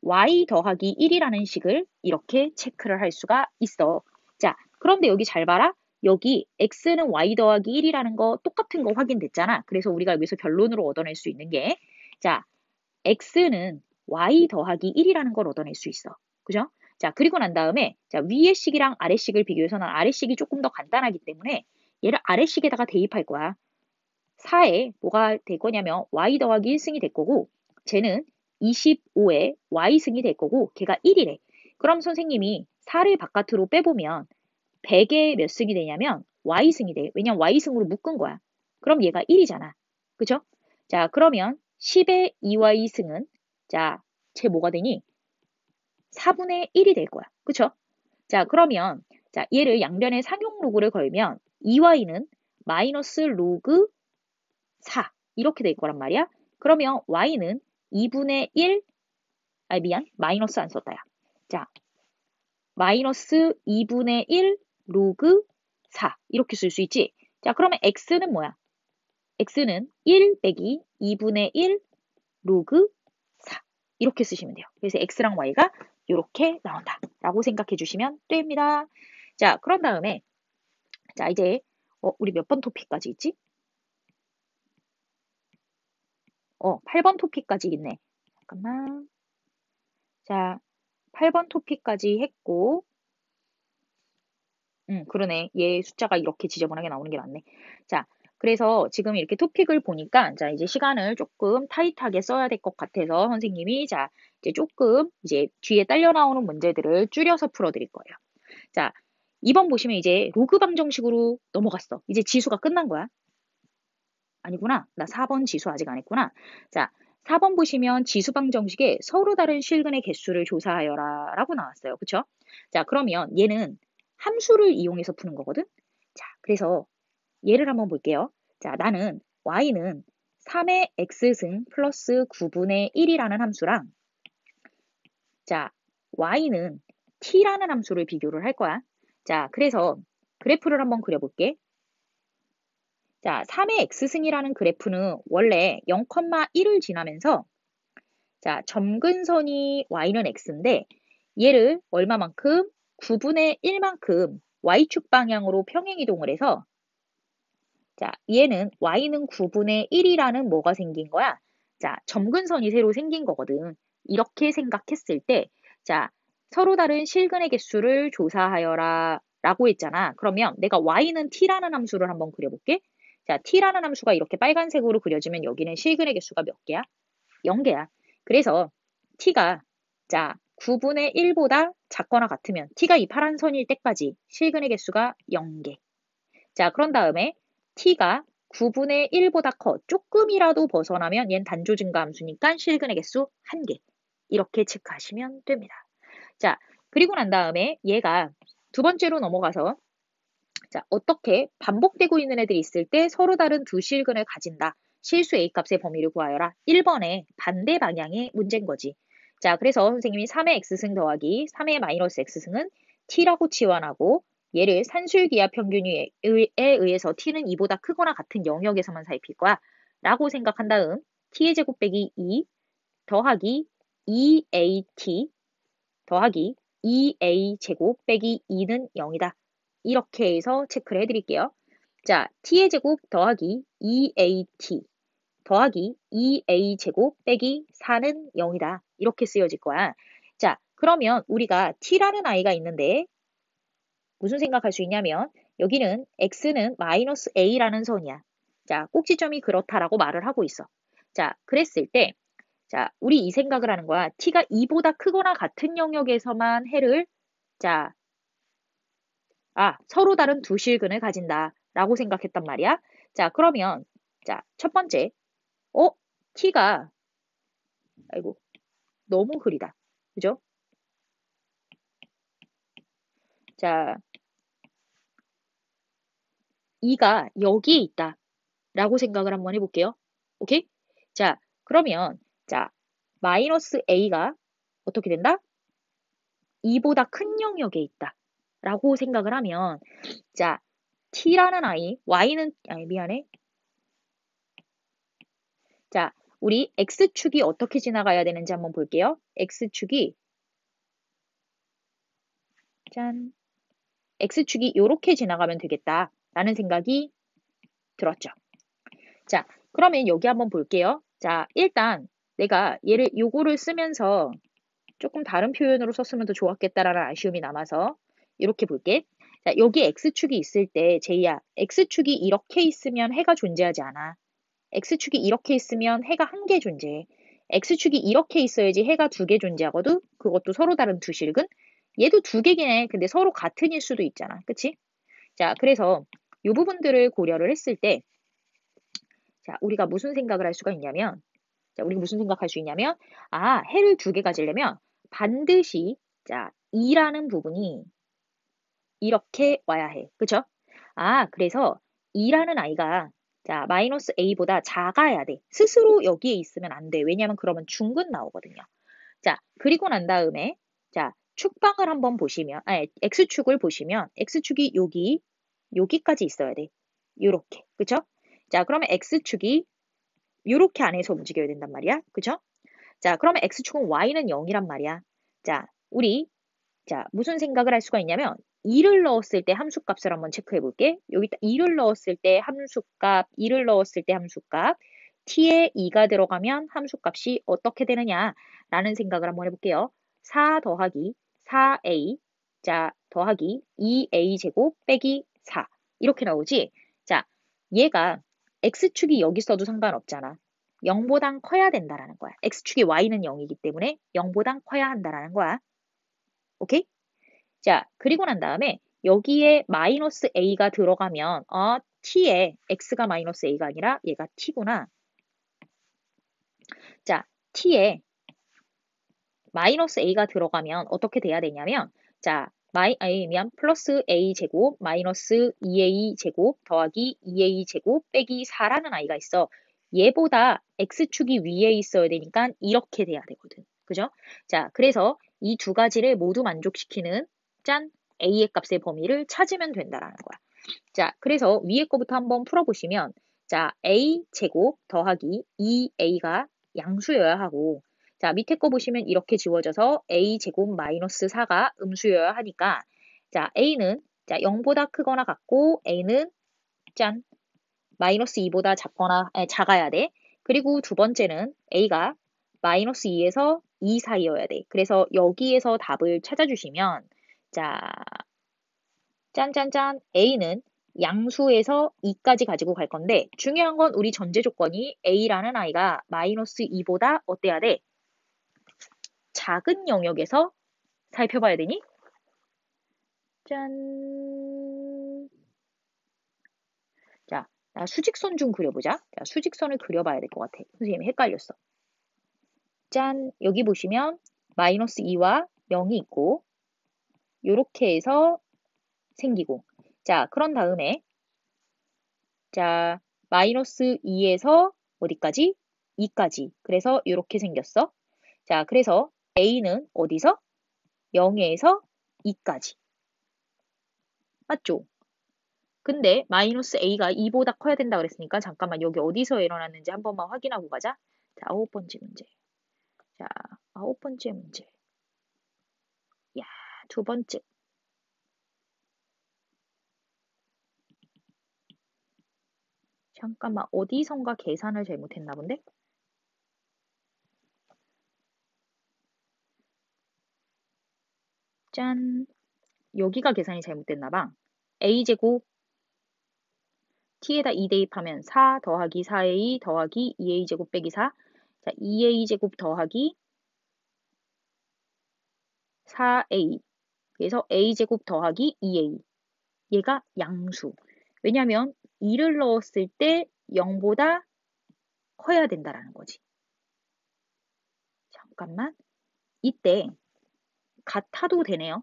y 더하기 1이라는 식을 이렇게 체크를 할 수가 있어. 자, 그런데 여기 잘 봐라. 여기 x는 y 더하기 1이라는 거 똑같은 거 확인됐잖아. 그래서 우리가 여기서 결론으로 얻어낼 수 있는 게, 자, x는 y 더하기 1이라는 걸 얻어낼 수 있어. 그죠? 자, 그리고 난 다음에, 자, 위의 식이랑 아래 식을 비교해서는 아래 식이 조금 더 간단하기 때문에 얘를 아래 식에다가 대입할 거야. 4에 뭐가 될 거냐면 y 더하기 1승이 될 거고, 쟤는 25에 y승이 될 거고, 걔가 1이래. 그럼 선생님이 4를 바깥으로 빼보면 100에 몇 승이 되냐면 y승이 돼. 왜냐면 y승으로 묶은 거야. 그럼 얘가 1이잖아. 그죠? 자, 그러면 10의 2y승은, 자, 쟤 뭐가 되니? 4분의 1이 될 거야. 그쵸? 자, 그러면, 자, 얘를 양변에 상용 로그를 걸면 2y는 마이너스 로그 4 이렇게 될 거란 말이야. 그러면 y는 2분의 1, 미안, 마이너스 안 썼다, 야. 자, 마이너스 2분의 1 로그 4 이렇게 쓸 수 있지. 자, 그러면 x는 뭐야? x는 1 빼기 2분의 1 로그 4 이렇게 쓰시면 돼요. 그래서 x랑 y가 이렇게 나온다 라고 생각해 주시면 됩니다. 자, 그런 다음에, 자, 이제 우리 몇 번 토픽까지 있지? 8번 토픽까지 있네. 잠깐만. 자, 8번 토픽까지 했고, 그러네. 얘 숫자가 이렇게 지저분하게 나오는 게 맞네. 자, 그래서 지금 이렇게 토픽을 보니까, 자, 이제 시간을 조금 타이트하게 써야 될 것 같아서 선생님이, 자, 이제 조금, 이제 뒤에 딸려 나오는 문제들을 줄여서 풀어드릴 거예요. 자, 2번 보시면 이제 로그 방정식으로 넘어갔어. 이제 지수가 끝난 거야. 아니구나. 나 4번 지수 아직 안 했구나. 자, 4번 보시면 지수 방정식에 서로 다른 실근의 개수를 조사하여라 라고 나왔어요. 그쵸? 자, 그러면 얘는 함수를 이용해서 푸는 거거든? 자, 그래서 얘를 한번 볼게요. 자, 나는 y는 3의 x승 플러스 9분의 1이라는 함수랑, 자, y는 t라는 함수를 비교를 할 거야. 자, 그래서 그래프를 한번 그려볼게. 자, 3의 x승이라는 그래프는 원래 0,1을 지나면서, 자, 점근선이 y는 x인데 얘를 얼마만큼? 9분의 1만큼 y축 방향으로 평행이동을 해서, 자, 얘는 y는 9분의 1이라는 뭐가 생긴 거야? 자, 점근선이 새로 생긴 거거든. 이렇게 생각했을 때, 자, 서로 다른 실근의 개수를 조사하여라 라고 했잖아. 그러면 내가 y는 t라는 함수를 한번 그려볼게. 자, t라는 함수가 이렇게 빨간색으로 그려지면 여기는 실근의 개수가 몇 개야? 0개야. 그래서 t가, 자, 9분의 1보다 작거나 같으면 t가 이 파란 선일 때까지 실근의 개수가 0개. 자, 그런 다음에 t가 9분의 1보다 커 조금이라도 벗어나면 얘는 단조 증가 함수니까 실근의 개수 1개. 이렇게 체크하시면 됩니다. 자, 그리고 난 다음에 얘가 두 번째로 넘어가서, 자, 어떻게 반복되고 있는 애들이 있을 때 서로 다른 두 실근을 가진다. 실수 A값의 범위를 구하여라. 1번에 반대 방향의 문제인 거지. 자, 그래서 선생님이 3의 x승 더하기 3의 마이너스 x승은 t라고 치환하고, 얘를 산술기하 평균에 의해서 t는 2보다 크거나 같은 영역에서만 살필 거야. 라고 생각한 다음 t의 제곱 빼기 2 더하기 2at 더하기 2a 제곱 빼기 2는 0이다. 이렇게 해서 체크를 해드릴게요. 자, t의 제곱 더하기 2at 더하기 2a 제곱 빼기 4는 0이다. 이렇게 쓰여질 거야. 자, 그러면 우리가 t라는 아이가 있는데 무슨 생각할 수 있냐면, 여기는 x는 마이너스 a라는 선이야. 자, 꼭지점이 그렇다라고 말을 하고 있어. 자, 그랬을 때, 자, 우리 이 생각을 하는 거야. t가 2보다 크거나 같은 영역에서만 해를, 자, 서로 다른 두 실근을 가진다 라고 생각했단 말이야. 자, 그러면, 자, 첫 번째, t가, 아이고, 너무 흐리다. 그죠? 자, 2가 여기에 있다 라고 생각을 한번 해볼게요. 오케이? 자, 그러면, 자, 마이너스 a가 어떻게 된다? 2보다 큰 영역에 있다. 라고 생각을 하면, 자, t라는 아이, y는, 아니, 미안해. 자, 우리 x축이 어떻게 지나가야 되는지 한번 볼게요. x축이, 짠, x축이 이렇게 지나가면 되겠다. 라는 생각이 들었죠. 자, 그러면 여기 한번 볼게요. 자, 일단 내가 요거를 쓰면서 조금 다른 표현으로 썼으면 더 좋았겠다라는 아쉬움이 남아서 이렇게 볼게. 자, 여기 x축이 있을 때, 제이야, x축이 이렇게 있으면 해가 존재하지 않아. x축이 이렇게 있으면 해가 한 개 존재해. x축이 이렇게 있어야지 해가 두 개 존재하거든. 그것도 서로 다른 두 실근. 얘도 두 개긴 해. 근데 서로 같은 일 수도 있잖아. 그치? 자, 그래서 이 부분들을 고려를 했을 때, 자, 우리가 무슨 생각을 할 수가 있냐면, 자, 우리가 무슨 생각할 수 있냐면, 아, 해를 두 개 가지려면 반드시, 자, 2라는 부분이 이렇게 와야 해. 그쵸? 아, 그래서 2라는 아이가, 자, 마이너스 a보다 작아야 돼. 스스로 여기에 있으면 안 돼. 왜냐면 그러면 중근 나오거든요. 자, 그리고 난 다음에, 자, 축방을 한번 보시면, 아니, x축을 보시면, x축이 여기까지 있어야 돼. 요렇게. 그쵸? 자, 그러면 x축이 요렇게 안에서 움직여야 된단 말이야. 그죠? 자, 그러면 x축은 y는 0이란 말이야. 자, 우리 자, 무슨 생각을 할 수가 있냐면 2를 넣었을 때 함수값을 한번 체크해 볼게. 여기다 2를 넣었을 때 함수값, 2를 넣었을 때 함수값, t에 2가 들어가면 함수값이 어떻게 되느냐라는 생각을 한번 해볼게요. 4 더하기 4a, 자, 더하기 2a 제곱 빼기 4 이렇게 나오지. 자, 얘가 x축이 여기 있어도 상관없잖아. 0보단 커야 된다라는 거야. x축이 y는 0이기 때문에 0보단 커야 한다라는 거야. 오케이? 자, 그리고 난 다음에 여기에 마이너스 a가 들어가면 t에 x가 마이너스 a가 아니라 얘가 t구나. 자, t에 마이너스 a가 들어가면 어떻게 돼야 되냐면 자, 플러스 a 제곱 마이너스 2a 제곱 더하기 2a 제곱 빼기 4라는 아이가 있어. 얘보다 x축이 위에 있어야 되니까 이렇게 돼야 되거든. 그죠? 자, 그래서 이 두 가지를 모두 만족시키는 짠 a의 값의 범위를 찾으면 된다라는 거야. 자, 그래서 위에 거부터 한번 풀어보시면 자, a 제곱 더하기 2a가 양수여야 하고 자, 밑에 거 보시면 이렇게 지워져서 a 제곱 마이너스 4가 음수여야 하니까 자, a는 자, 0보다 크거나 같고 a는 짠 마이너스 2보다 작아야 돼. 그리고 두 번째는 a가 마이너스 2에서 2 사이여야 돼. 그래서 여기에서 답을 찾아주시면 자, 짠짠짠 a는 양수에서 2까지 가지고 갈 건데 중요한 건 우리 전제 조건이 a라는 아이가 마이너스 2보다 어때야 돼? 작은 영역에서 살펴봐야 되니? 짠. 자, 나 수직선 좀 그려보자. 자, 수직선을 그려봐야 될 것 같아. 선생님이 헷갈렸어. 짠, 여기 보시면 마이너스 2와 0이 있고 요렇게 해서 생기고 자, 그런 다음에 자, 마이너스 2에서 어디까지? 2까지. 그래서 이렇게 생겼어. 자, 그래서 a는 어디서? 0에서 2까지. 맞죠? 근데 마이너스 a가 2보다 커야 된다 그랬으니까 잠깐만 여기 어디서 일어났는지 한 번만 확인하고 가자. 자, 9번째 문제. 자, 9번째 문제. 야, 두 번째. 잠깐만 어디선가 계산을 잘못했나 본데? 짠. 여기가 계산이 잘못됐나 봐. a제곱 t에다 2 대입하면 4 더하기 4a 더하기 2a 제곱 빼기 4. 자, 2a 제곱 더하기 4a. 그래서 a 제곱 더하기 2a. 얘가 양수. 왜냐면 2를 넣었을 때 0보다 커야 된다라는 거지. 잠깐만. 이때 같아도 되네요.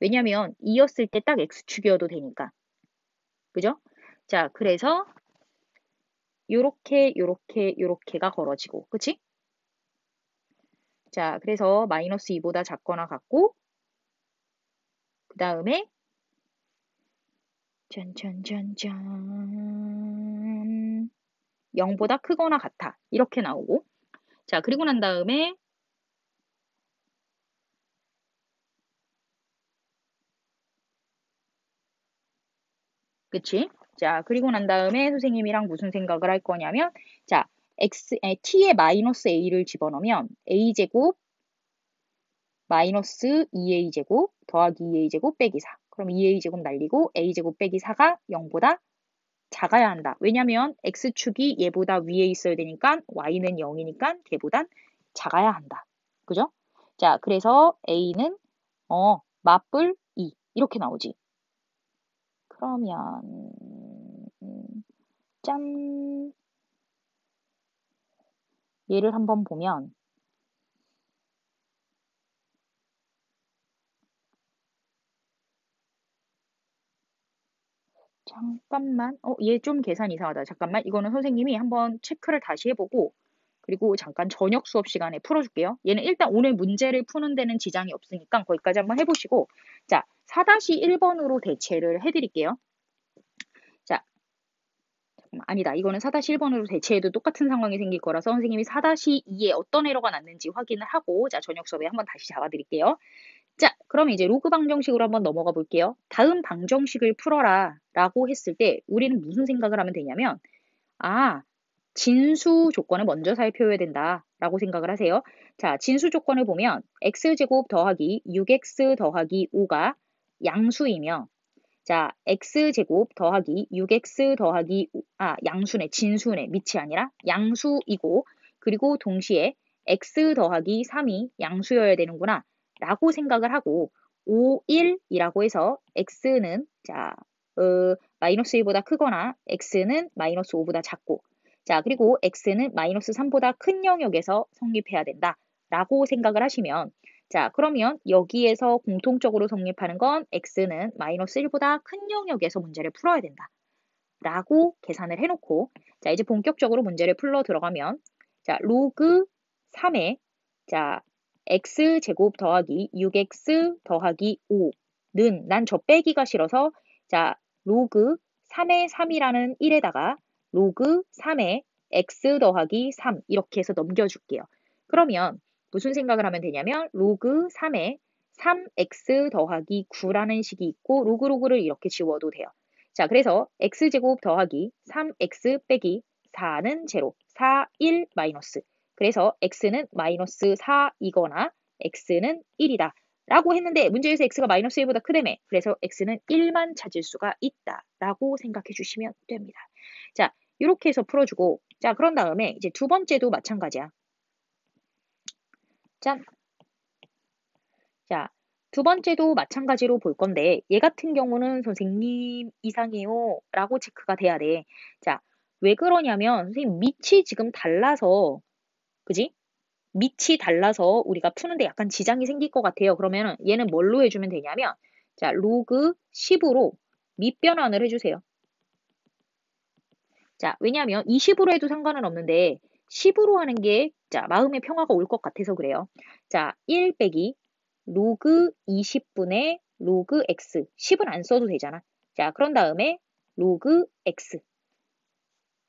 왜냐면 2였을 때 딱 x축이어도 되니까. 그죠? 자, 그래서 요렇게가 걸어지고. 그치? 자, 그래서 마이너스 2보다 작거나 같고, 그 다음에 짠짠짠짠 0보다 크거나 같아. 이렇게 나오고. 자, 그리고 난 다음에 그치? 자, 그리고 난 다음에 선생님이랑 무슨 생각을 할 거냐면 자, t에 마이너스 a를 집어넣으면 a제곱 마이너스 2a제곱 더하기 2a제곱 빼기 4. 그럼 2a제곱 날리고 a제곱 빼기 4가 0보다 작아야 한다. 왜냐면 x축이 얘보다 위에 있어야 되니까 y는 0이니까 걔보단 작아야 한다. 그죠? 자, 그래서 a는 맞불 2 이렇게 나오지. 그러면 짠 얘를 한번 보면 잠깐만 얘 좀 계산 이상하다. 잠깐만 이거는 선생님이 한번 체크를 다시 해보고 그리고 잠깐 저녁 수업 시간에 풀어줄게요. 얘는 일단 오늘 문제를 푸는 데는 지장이 없으니까 거기까지 한번 해보시고 자 4-1번으로 대체를 해드릴게요. 자 아니다. 이거는 4-1번으로 대체해도 똑같은 상황이 생길 거라서 선생님이 4-2에 어떤 에러가 났는지 확인을 하고 자 저녁 수업에 한번 다시 잡아드릴게요. 자, 그럼 이제 로그 방정식으로 한번 넘어가 볼게요. 다음 방정식을 풀어라 라고 했을 때 우리는 무슨 생각을 하면 되냐면 진수 조건을 먼저 살펴야 된다 라고 생각을 하세요. 자, 진수 조건을 보면 x제곱 더하기 6x 더하기 5가 양수이며 자, x제곱 더하기 6x 더하기 양수네, 진수네, 밑이 아니라 양수이고 그리고 동시에 x 더하기 3이 양수여야 되는구나 라고 생각을 하고 5, 1이라고 해서 x는 마이너스 1보다 크거나 x는 마이너스 5보다 작고 자, 그리고 x는 마이너스 3보다 큰 영역에서 성립해야 된다 라고 생각을 하시면 자, 그러면 여기에서 공통적으로 성립하는 건 x는 마이너스 1보다 큰 영역에서 문제를 풀어야 된다. 라고 계산을 해놓고 자, 이제 본격적으로 문제를 풀러 들어가면 자, 로그 3에 자, x제곱 더하기 6x 더하기 5는 난 저 빼기가 싫어서 자, 로그 3의 3이라는 1에다가 로그 3의 x 더하기 3 이렇게 해서 넘겨줄게요. 그러면 무슨 생각을 하면 되냐면 로그 3에 3x 더하기 9라는 식이 있고 로그를 이렇게 지워도 돼요. 자, 그래서 x제곱 더하기 3x 빼기 4는 제로, 4, 1 마이너스. 그래서 x는 마이너스 4이거나 x는 1이다. 라고 했는데 문제에서 x가 마이너스 1보다 크다며. 그래서 x는 1만 찾을 수가 있다. 라고 생각해 주시면 됩니다. 자, 이렇게 해서 풀어주고 자, 그런 다음에 이제 두 번째도 마찬가지야. 짠. 자, 두 번째도 마찬가지로 볼 건데 얘 같은 경우는 선생님 이상해요 라고 체크가 돼야 돼. 자, 왜 그러냐면 선생님 밑이 지금 달라서 그지? 밑이 달라서 우리가 푸는데 약간 지장이 생길 것 같아요. 그러면 얘는 뭘로 해주면 되냐면 자, 로그 10으로 밑변환을 해주세요. 자, 왜냐하면 20으로 해도 상관은 없는데 10으로 하는 게 자, 마음의 평화가 올 것 같아서 그래요. 자, 1 빼기 로그 20분의 로그 x 10은 안 써도 되잖아. 자, 그런 다음에 로그 x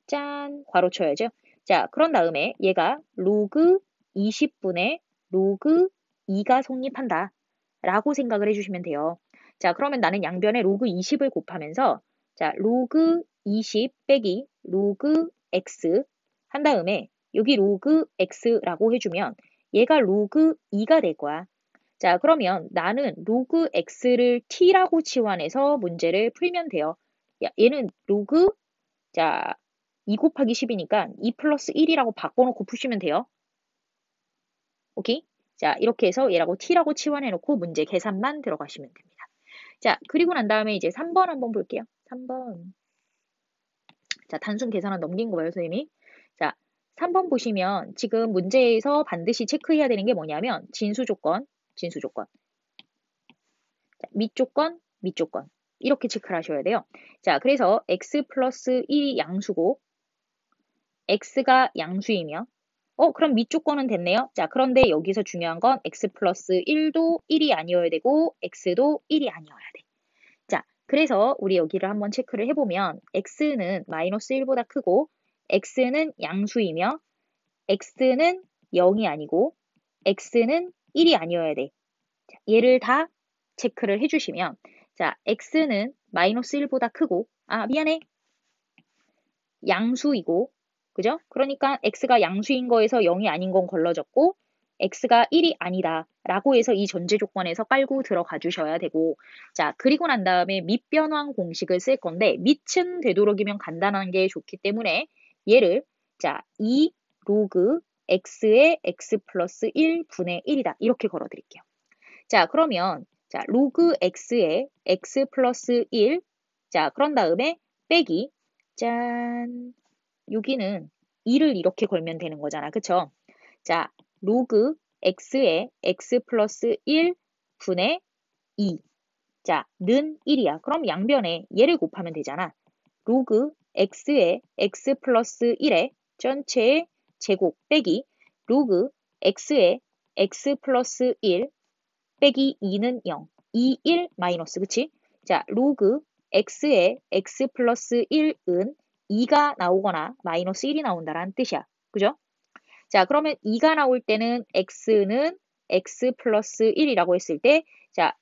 짠 괄호 쳐야죠. 자, 그런 다음에 얘가 로그 20분의 로그 2가 성립한다 라고 생각을 해주시면 돼요. 자, 그러면 나는 양변에 로그 20을 곱하면서 자, 로그 20 빼기 로그 x 한 다음에 여기 로그 x라고 해주면 얘가 로그 2가 될 거야. 자, 그러면 나는 로그 x를 t라고 치환해서 문제를 풀면 돼요. 얘는 로그 자 2 곱하기 10이니까 2 플러스 1이라고 바꿔놓고 푸시면 돼요. 오케이? 자, 이렇게 해서 얘라고 t라고 치환해놓고 문제 계산만 들어가시면 됩니다. 자, 그리고 난 다음에 이제 3번 한번 볼게요. 3번. 자, 단순 계산은 넘긴 거예요, 선생님이. 자, 3번 보시면 지금 문제에서 반드시 체크해야 되는 게 뭐냐면 진수 조건. 자, 밑조건, 밑조건. 이렇게 체크를 하셔야 돼요. 자, 그래서 x 플러스 1이 양수고 x가 양수이며 그럼 밑조건은 됐네요. 자, 그런데 여기서 중요한 건 x 플러스 1도 1이 아니어야 되고 x도 1이 아니어야 돼. 자, 그래서 우리 여기를 한번 체크를 해보면 x는 마이너스 1보다 크고 x는 양수이며 x는 0이 아니고 x는 1이 아니어야 돼. 자, 얘를 다 체크를 해주시면 자, x는 마이너스 1보다 크고 미안해. 양수이고 그죠? 그러니까 x가 양수인 거에서 0이 아닌 건 걸러졌고 x가 1이 아니다 라고 해서 이 전제 조건에서 깔고 들어가 주셔야 되고 자 그리고 난 다음에 밑변환 공식을 쓸 건데 밑은 되도록이면 간단한 게 좋기 때문에 얘를 자 2 로그 x의 x 플러스 1분의 1이다 이렇게 걸어 드릴게요. 자 그러면 자 로그 x의 x 플러스 1 자 그런 다음에 빼기 짠 여기는 2를 이렇게 걸면 되는 거잖아. 그쵸? 자, 로그 x의 x 플러스 1분의 2. 자, 는 1이야. 그럼 양변에 얘를 곱하면 되잖아. 로그 x의 x 플러스 1의 전체의 제곱 빼기 로그 x의 x 플러스 1 빼기 2는 0. 2, 1 마이너스. 그치? 자, 로그 x의 x 플러스 1은 2가 나오거나 마이너스 1이 나온다라는 뜻이야. 그죠? 자, 그러면 2가 나올 때는 x는 x 플러스 1이라고 했을 때, 자,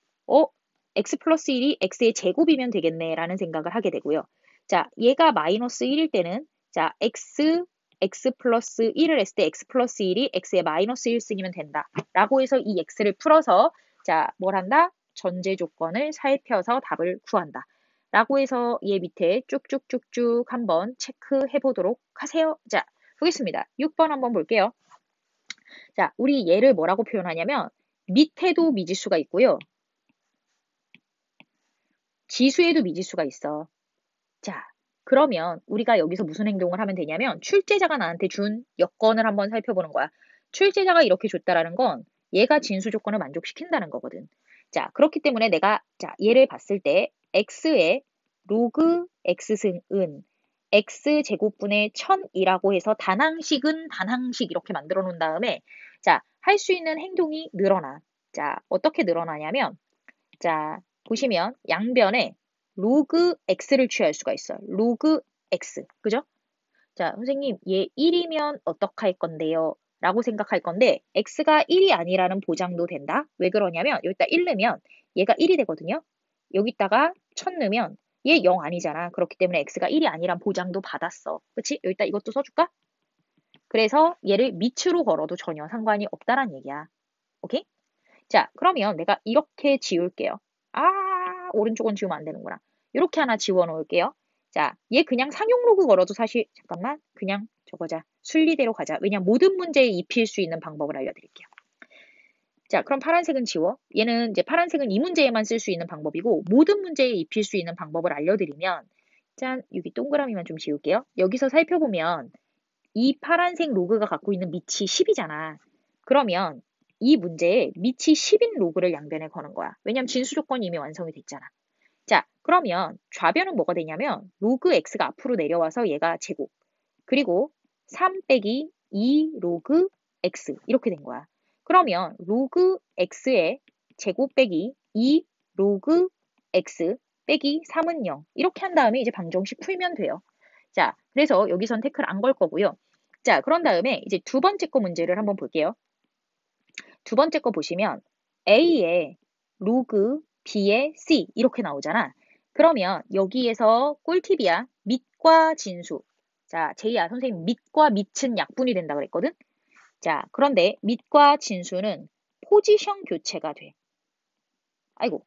x 플러스 1이 x의 제곱이면 되겠네 라는 생각을 하게 되고요. 자, 얘가 마이너스 1일 때는, 자, x 플러스 1을 했을 때 x 플러스 1이 x의 마이너스 1승이면 된다. 라고 해서 이 x를 풀어서, 자, 뭘 한다? 전제 조건을 살펴서 답을 구한다. 라고 해서 얘 밑에 쭉쭉쭉쭉 한번 체크해 보도록 하세요. 자, 보겠습니다. 6번 한번 볼게요. 자, 우리 얘를 뭐라고 표현하냐면 밑에도 미지수가 있고요. 지수에도 미지수가 있어. 자, 그러면 우리가 여기서 무슨 행동을 하면 되냐면 출제자가 나한테 준 여건을 한번 살펴보는 거야. 출제자가 이렇게 줬다라는 건 얘가 진수 조건을 만족시킨다는 거거든. 자, 그렇기 때문에 내가 자, 얘를 봤을 때 x의 로그 x승은 x제곱분의 1000이라고 해서 단항식은 단항식 이렇게 만들어 놓은 다음에 자, 할 수 있는 행동이 늘어나. 자, 어떻게 늘어나냐면 자, 보시면 양변에 로그 x를 취할 수가 있어요. 로그 x. 그죠? 자, 선생님, 얘 1이면 어떡할 건데요? 라고 생각할 건데 x가 1이 아니라는 보장도 된다. 왜 그러냐면 여기다 1 넣으면 얘가 1이 되거든요. 여기다가 1000 넣으면 얘 0 아니잖아. 그렇기 때문에 x가 1이 아니란 보장도 받았어. 그치? 여기다 이것도 써줄까? 그래서 얘를 밑으로 걸어도 전혀 상관이 없다란 얘기야. 오케이? 자, 그러면 내가 이렇게 지울게요. 오른쪽은 지우면 안 되는구나. 이렇게 하나 지워 놓을게요. 자, 얘 그냥 상용 로그 걸어도 사실, 잠깐만, 그냥 저거자. 순리대로 가자. 왜냐면 모든 문제에 입힐 수 있는 방법을 알려드릴게요. 자, 그럼 파란색은 지워. 얘는 이제 파란색은 이 문제에만 쓸 수 있는 방법이고, 모든 문제에 입힐 수 있는 방법을 알려드리면, 짠, 여기 동그라미만 좀 지울게요. 여기서 살펴보면, 이 파란색 로그가 갖고 있는 밑이 10이잖아. 그러면 이 문제에 밑이 10인 로그를 양변에 거는 거야. 왜냐면 진수 조건이 이미 완성이 됐잖아. 자, 그러면 좌변은 뭐가 되냐면 로그 x가 앞으로 내려와서 얘가 제곱. 그리고 3 빼기 2 로그 x 이렇게 된 거야. 그러면 로그 x의 제곱 빼기 2 로그 x 빼기 3은 0. 이렇게 한 다음에 이제 방정식 풀면 돼요. 자, 그래서 여기선 태클 안 걸 거고요. 자, 그런 다음에 이제 두 번째 거 문제를 한번 볼게요. 두 번째 거 보시면 A의 로그 B의 C 이렇게 나오잖아. 그러면 여기에서 꿀팁이야. 밑과 진수. 자, 제이야, 선생님 밑과 밑은 약분이 된다 그랬거든? 자, 그런데 밑과 진수는 포지션 교체가 돼. 아이고.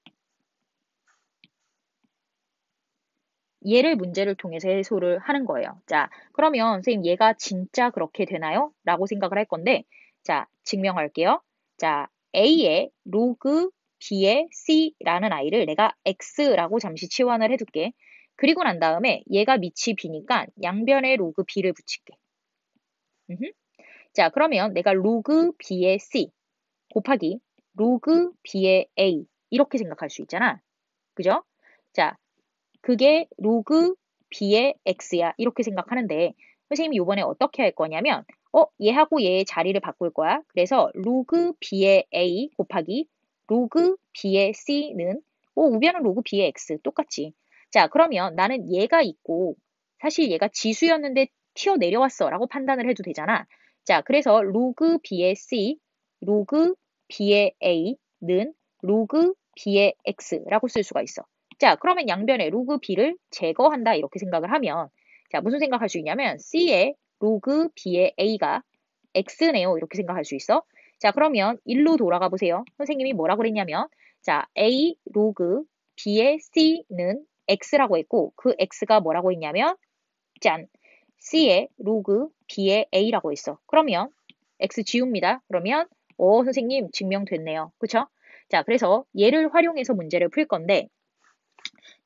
얘를 문제를 통해서 해소를 하는 거예요. 자, 그러면 선생님 얘가 진짜 그렇게 되나요? 라고 생각을 할 건데 자, 증명할게요. 자, A의 로그 B의 C라는 아이를 내가 X라고 잠시 치환을 해둘게. 그리고 난 다음에 얘가 밑이 B니까 양변에 로그 B를 붙일게. 자, 그러면 내가 로그 B의 C 곱하기 로그 B의 A 이렇게 생각할 수 있잖아. 그죠? 자, 그게 로그 b의 x야. 이렇게 생각하는데 선생님이 이번에 어떻게 할 거냐면 얘하고 얘의 자리를 바꿀 거야. 그래서 로그 b의 a 곱하기 로그 b의 c는 우변은 로그 b의 x 똑같지. 자, 그러면 나는 얘가 있고 사실 얘가 지수였는데 튀어 내려왔어 라고 판단을 해도 되잖아. 자, 그래서 로그 b의 c, 로그 b의 a는 로그 b의 x라고 쓸 수가 있어. 자, 그러면 양변에 로그 b를 제거한다 이렇게 생각을 하면 자, 무슨 생각할 수 있냐면 c의 로그 b의 a가 x네요. 이렇게 생각할 수 있어. 자, 그러면 일로 돌아가 보세요. 선생님이 뭐라 그랬냐면 자, a 로그 b의 c는 x라고 했고 그 x가 뭐라고 했냐면 짠, c의 로그 b의 a라고 했어. 그러면 x 지웁니다. 그러면 선생님 증명됐네요. 그쵸? 자, 그래서 얘를 활용해서 문제를 풀 건데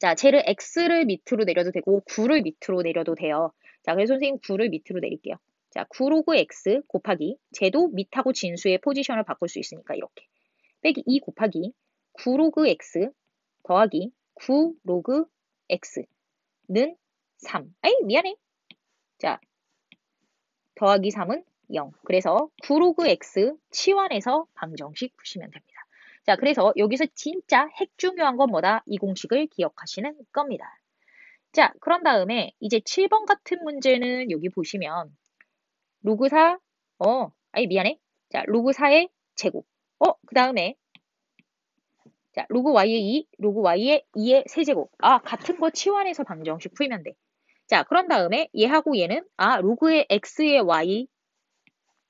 자, 쟤를 x를 밑으로 내려도 되고 9를 밑으로 내려도 돼요. 자, 그래서 선생님 9를 밑으로 내릴게요. 자, 9 로그 x 곱하기 쟤도 밑하고 진수의 포지션을 바꿀 수 있으니까 이렇게 빼기 2 곱하기 9 로그 x 더하기 9 로그 x는 3. 아이 미안해. 자, 더하기 3은 0. 그래서 9 로그 x 치환해서 방정식 푸시면 됩니다. 자, 그래서 여기서 진짜 핵 중요한 건 뭐다? 이 공식을 기억하시는 겁니다. 자, 그런 다음에 이제 7번 같은 문제는 여기 보시면 로그 4, 아니 미안해. 자, 로그 4의 제곱. 그 다음에 자, 로그 y의 2, 로그 y의 2의 세제곱. 같은 거 치환해서 방정식 풀면 돼. 자, 그런 다음에 얘하고 얘는 로그의 x의 y.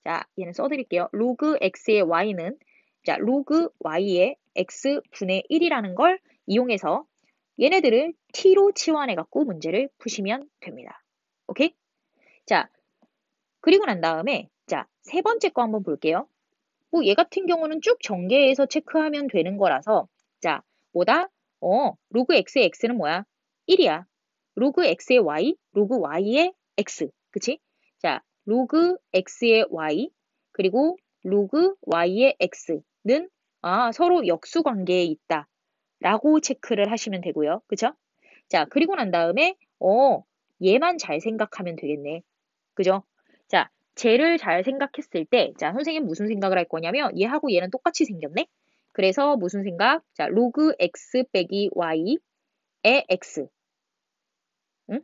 자, 얘는 써드릴게요. 로그 x의 y는 자, 로그 y의 x분의 1이라는 걸 이용해서 얘네들을 t로 치환해갖고 문제를 푸시면 됩니다. 오케이? 자, 그리고 난 다음에 자, 세 번째 거 한번 볼게요. 얘 같은 경우는 쭉 전개해서 체크하면 되는 거라서 자, 뭐다? 로그 x의 x는 뭐야? 1이야. 로그 x의 y, 로그 y의 x. 그치? 자, 로그 x의 y 그리고 로그 y의 x는 서로 역수 관계에 있다. 라고 체크를 하시면 되고요. 그죠? 자, 그리고 난 다음에 얘만 잘 생각하면 되겠네. 그죠? 자, 쟤를 잘 생각했을 때, 자, 선생님 무슨 생각을 할 거냐면 얘하고 얘는 똑같이 생겼네? 그래서 무슨 생각? 자, 로그 x 빼기 y의 x. 응?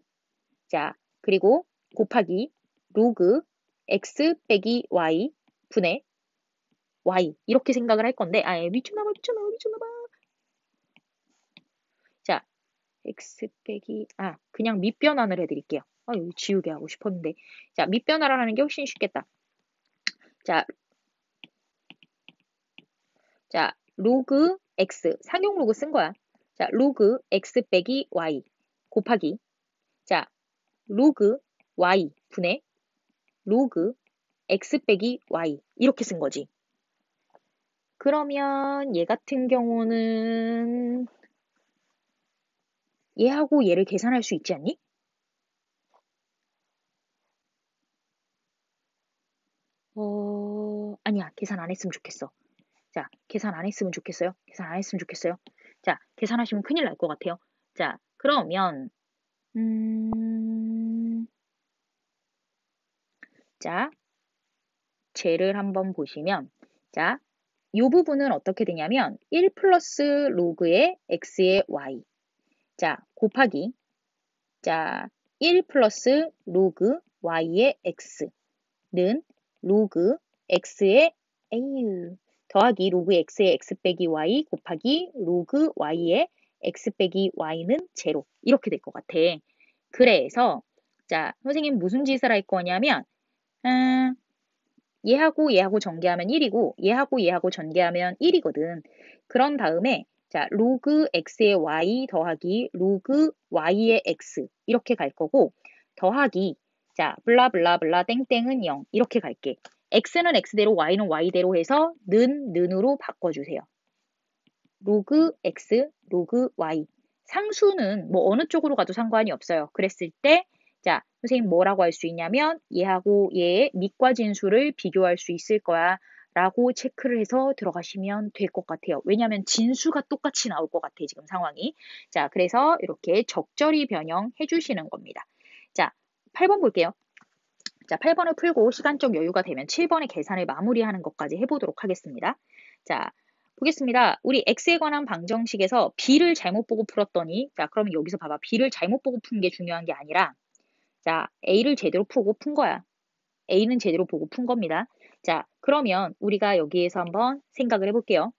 자, 그리고 곱하기 로그 x 빼기 y 분의 y. 이렇게 생각을 할 건데, 미쳤나봐. 자, x 빼기, 그냥 밑변환을 해드릴게요. 이거 지우개 하고 싶었는데. 자, 밑변환을 하는 게 훨씬 쉽겠다. 자, 로그 x, 상용 로그 쓴 거야. 자, 로그 x 빼기 y 곱하기 자, 로그 y 분의 로그 x 빼기 y 이렇게 쓴 거지. 그러면 얘 같은 경우는 얘하고 얘를 계산할 수 있지 않니? 아니야. 계산 안 했으면 좋겠어. 자, 계산 안 했으면 좋겠어요. 계산 안 했으면 좋겠어요. 자, 계산하시면 큰일 날 것 같아요. 자, 그러면 자, 쟤를 한번 보시면 자, 이 부분은 어떻게 되냐면 1 플러스 로그의 x의 y 자, 곱하기 자, 1 플러스 로그 y의 x는 로그 x의 에유 더하기 로그 x의 x 빼기 y 곱하기 로그 y의 x 빼기 y는 제로 이렇게 될 것 같아. 그래서 자, 선생님 무슨 짓을 할 거냐면 얘하고 얘하고 전개하면 1이고 얘하고 얘하고 전개하면 1이거든. 그런 다음에 자, 로그 x의 y 더하기 로그 y의 x 이렇게 갈 거고 더하기 자, 블라블라블라 땡땡은 0 이렇게 갈게. x는 x대로 y는 y대로 해서 는으로 바꿔주세요. 로그 x, 로그 y. 상수는 뭐 어느 쪽으로 가도 상관이 없어요. 그랬을 때 자, 선생님 뭐라고 할 수 있냐면 얘하고 얘의 밑과 진수를 비교할 수 있을 거야 라고 체크를 해서 들어가시면 될 것 같아요. 왜냐하면 진수가 똑같이 나올 것 같아 지금 상황이. 자, 그래서 이렇게 적절히 변형해 주시는 겁니다. 자, 8번 볼게요. 자, 8번을 풀고 시간적 여유가 되면 7번의 계산을 마무리하는 것까지 해보도록 하겠습니다. 자, 보겠습니다. 우리 x에 관한 방정식에서 b를 잘못 보고 풀었더니, 자, 그러면 여기서 봐봐. b를 잘못 보고 푼 게 중요한 게 아니라, 자, a를 제대로 보고 푼 거야. a는 제대로 보고 푼 겁니다. 자, 그러면 우리가 여기에서 한번 생각을 해볼게요.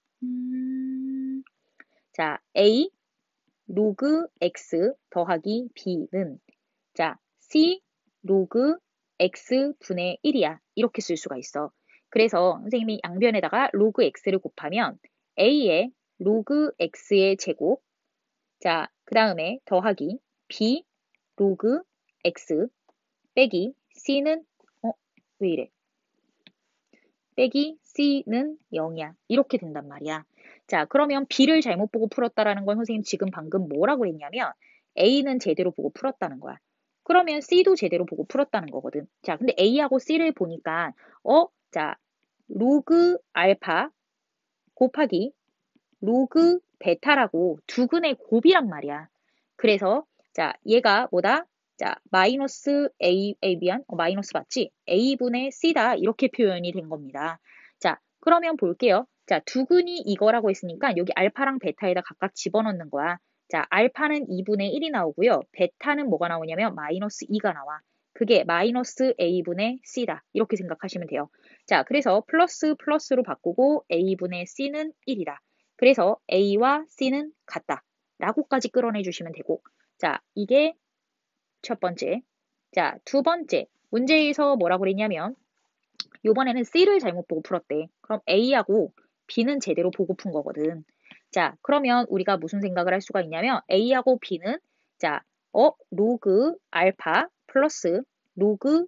자, a 로그 x 더하기 b는, 자, c 로그 x 분의 1이야. 이렇게 쓸 수가 있어. 그래서 선생님이 양변에다가 로그 x를 곱하면 a의 로그 x의 제곱, 자, 그 다음에 더하기 b 로그 x 빼기 c는, 왜 이래? 빼기 c는 0이야. 이렇게 된단 말이야. 자, 그러면 b를 잘못 보고 풀었다라는 건 선생님 지금 방금 뭐라고 했냐면 a는 제대로 보고 풀었다는 거야. 그러면 c도 제대로 보고 풀었다는 거거든. 자, 근데 a하고 c를 보니까 자, 로그 알파 곱하기 로그 베타라고 두 근의 곱이란 말이야. 그래서 자, 얘가 뭐다? 자, 마이너스 미안, 마이너스 맞지? a분의 c다. 이렇게 표현이 된 겁니다. 자, 그러면 볼게요. 자, 두 근이 이거라고 했으니까 여기 알파랑 베타에다 각각 집어넣는 거야. 자, 알파는 2분의 1이 나오고요. 베타는 뭐가 나오냐면 마이너스 2가 나와. 그게 마이너스 a분의 c다. 이렇게 생각하시면 돼요. 자, 그래서 플러스 플러스로 바꾸고 a분의 c는 1이다. 그래서 a와 c는 같다. 라고까지 끌어내 주시면 되고, 자, 이게 첫 번째. 자, 두 번째. 문제에서 뭐라고 그랬냐면, 요번에는 C를 잘못 보고 풀었대. 그럼 A하고 B는 제대로 보고 푼 거거든. 자, 그러면 우리가 무슨 생각을 할 수가 있냐면, A하고 B는, 자, 로그 알파 플러스 로그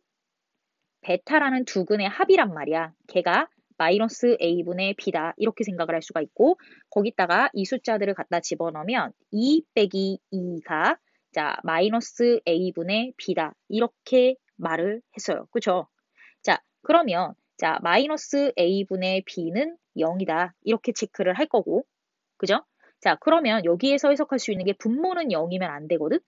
베타라는 두 근의 합이란 말이야. 걔가 마이너스 a분의 b다. 이렇게 생각을 할 수가 있고, 거기다가 이 숫자들을 갖다 집어넣으면 2 빼기 2가 자 마이너스 a분의 b다. 이렇게 말을 했어요. 그쵸? 자, 그러면 자 마이너스 a분의 b는 0이다. 이렇게 체크를 할 거고, 그죠? 자, 그러면 여기에서 해석할 수 있는 게 분모는 0이면 안 되거든?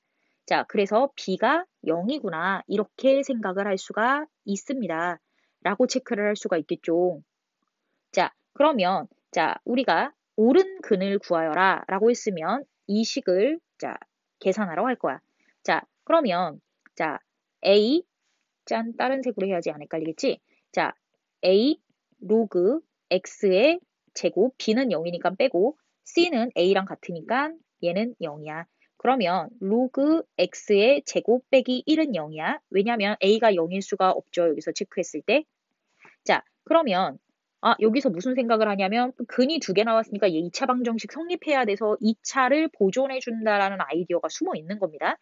자, 그래서 b가 0이구나. 이렇게 생각을 할 수가 있습니다. 라고 체크를 할 수가 있겠죠. 자, 그러면, 자, 우리가 옳은 근을 구하여라. 라고 했으면 이 식을, 자, 계산하라고 할 거야. 자, 그러면, 자, a, 짠, 다른 색으로 해야지 안 헷갈리겠지? 자, a 로그 x의 제곱, b는 0이니까 빼고, c는 a랑 같으니까 얘는 0이야. 그러면 로그 x의 제곱 빼기 1은 0이야. 왜냐면 a가 0일 수가 없죠. 여기서 체크했을 때. 자, 그러면 여기서 무슨 생각을 하냐면 근이 두 개 나왔으니까 얘 2차 방정식 성립해야 돼서 2차를 보존해 준다라는 아이디어가 숨어 있는 겁니다.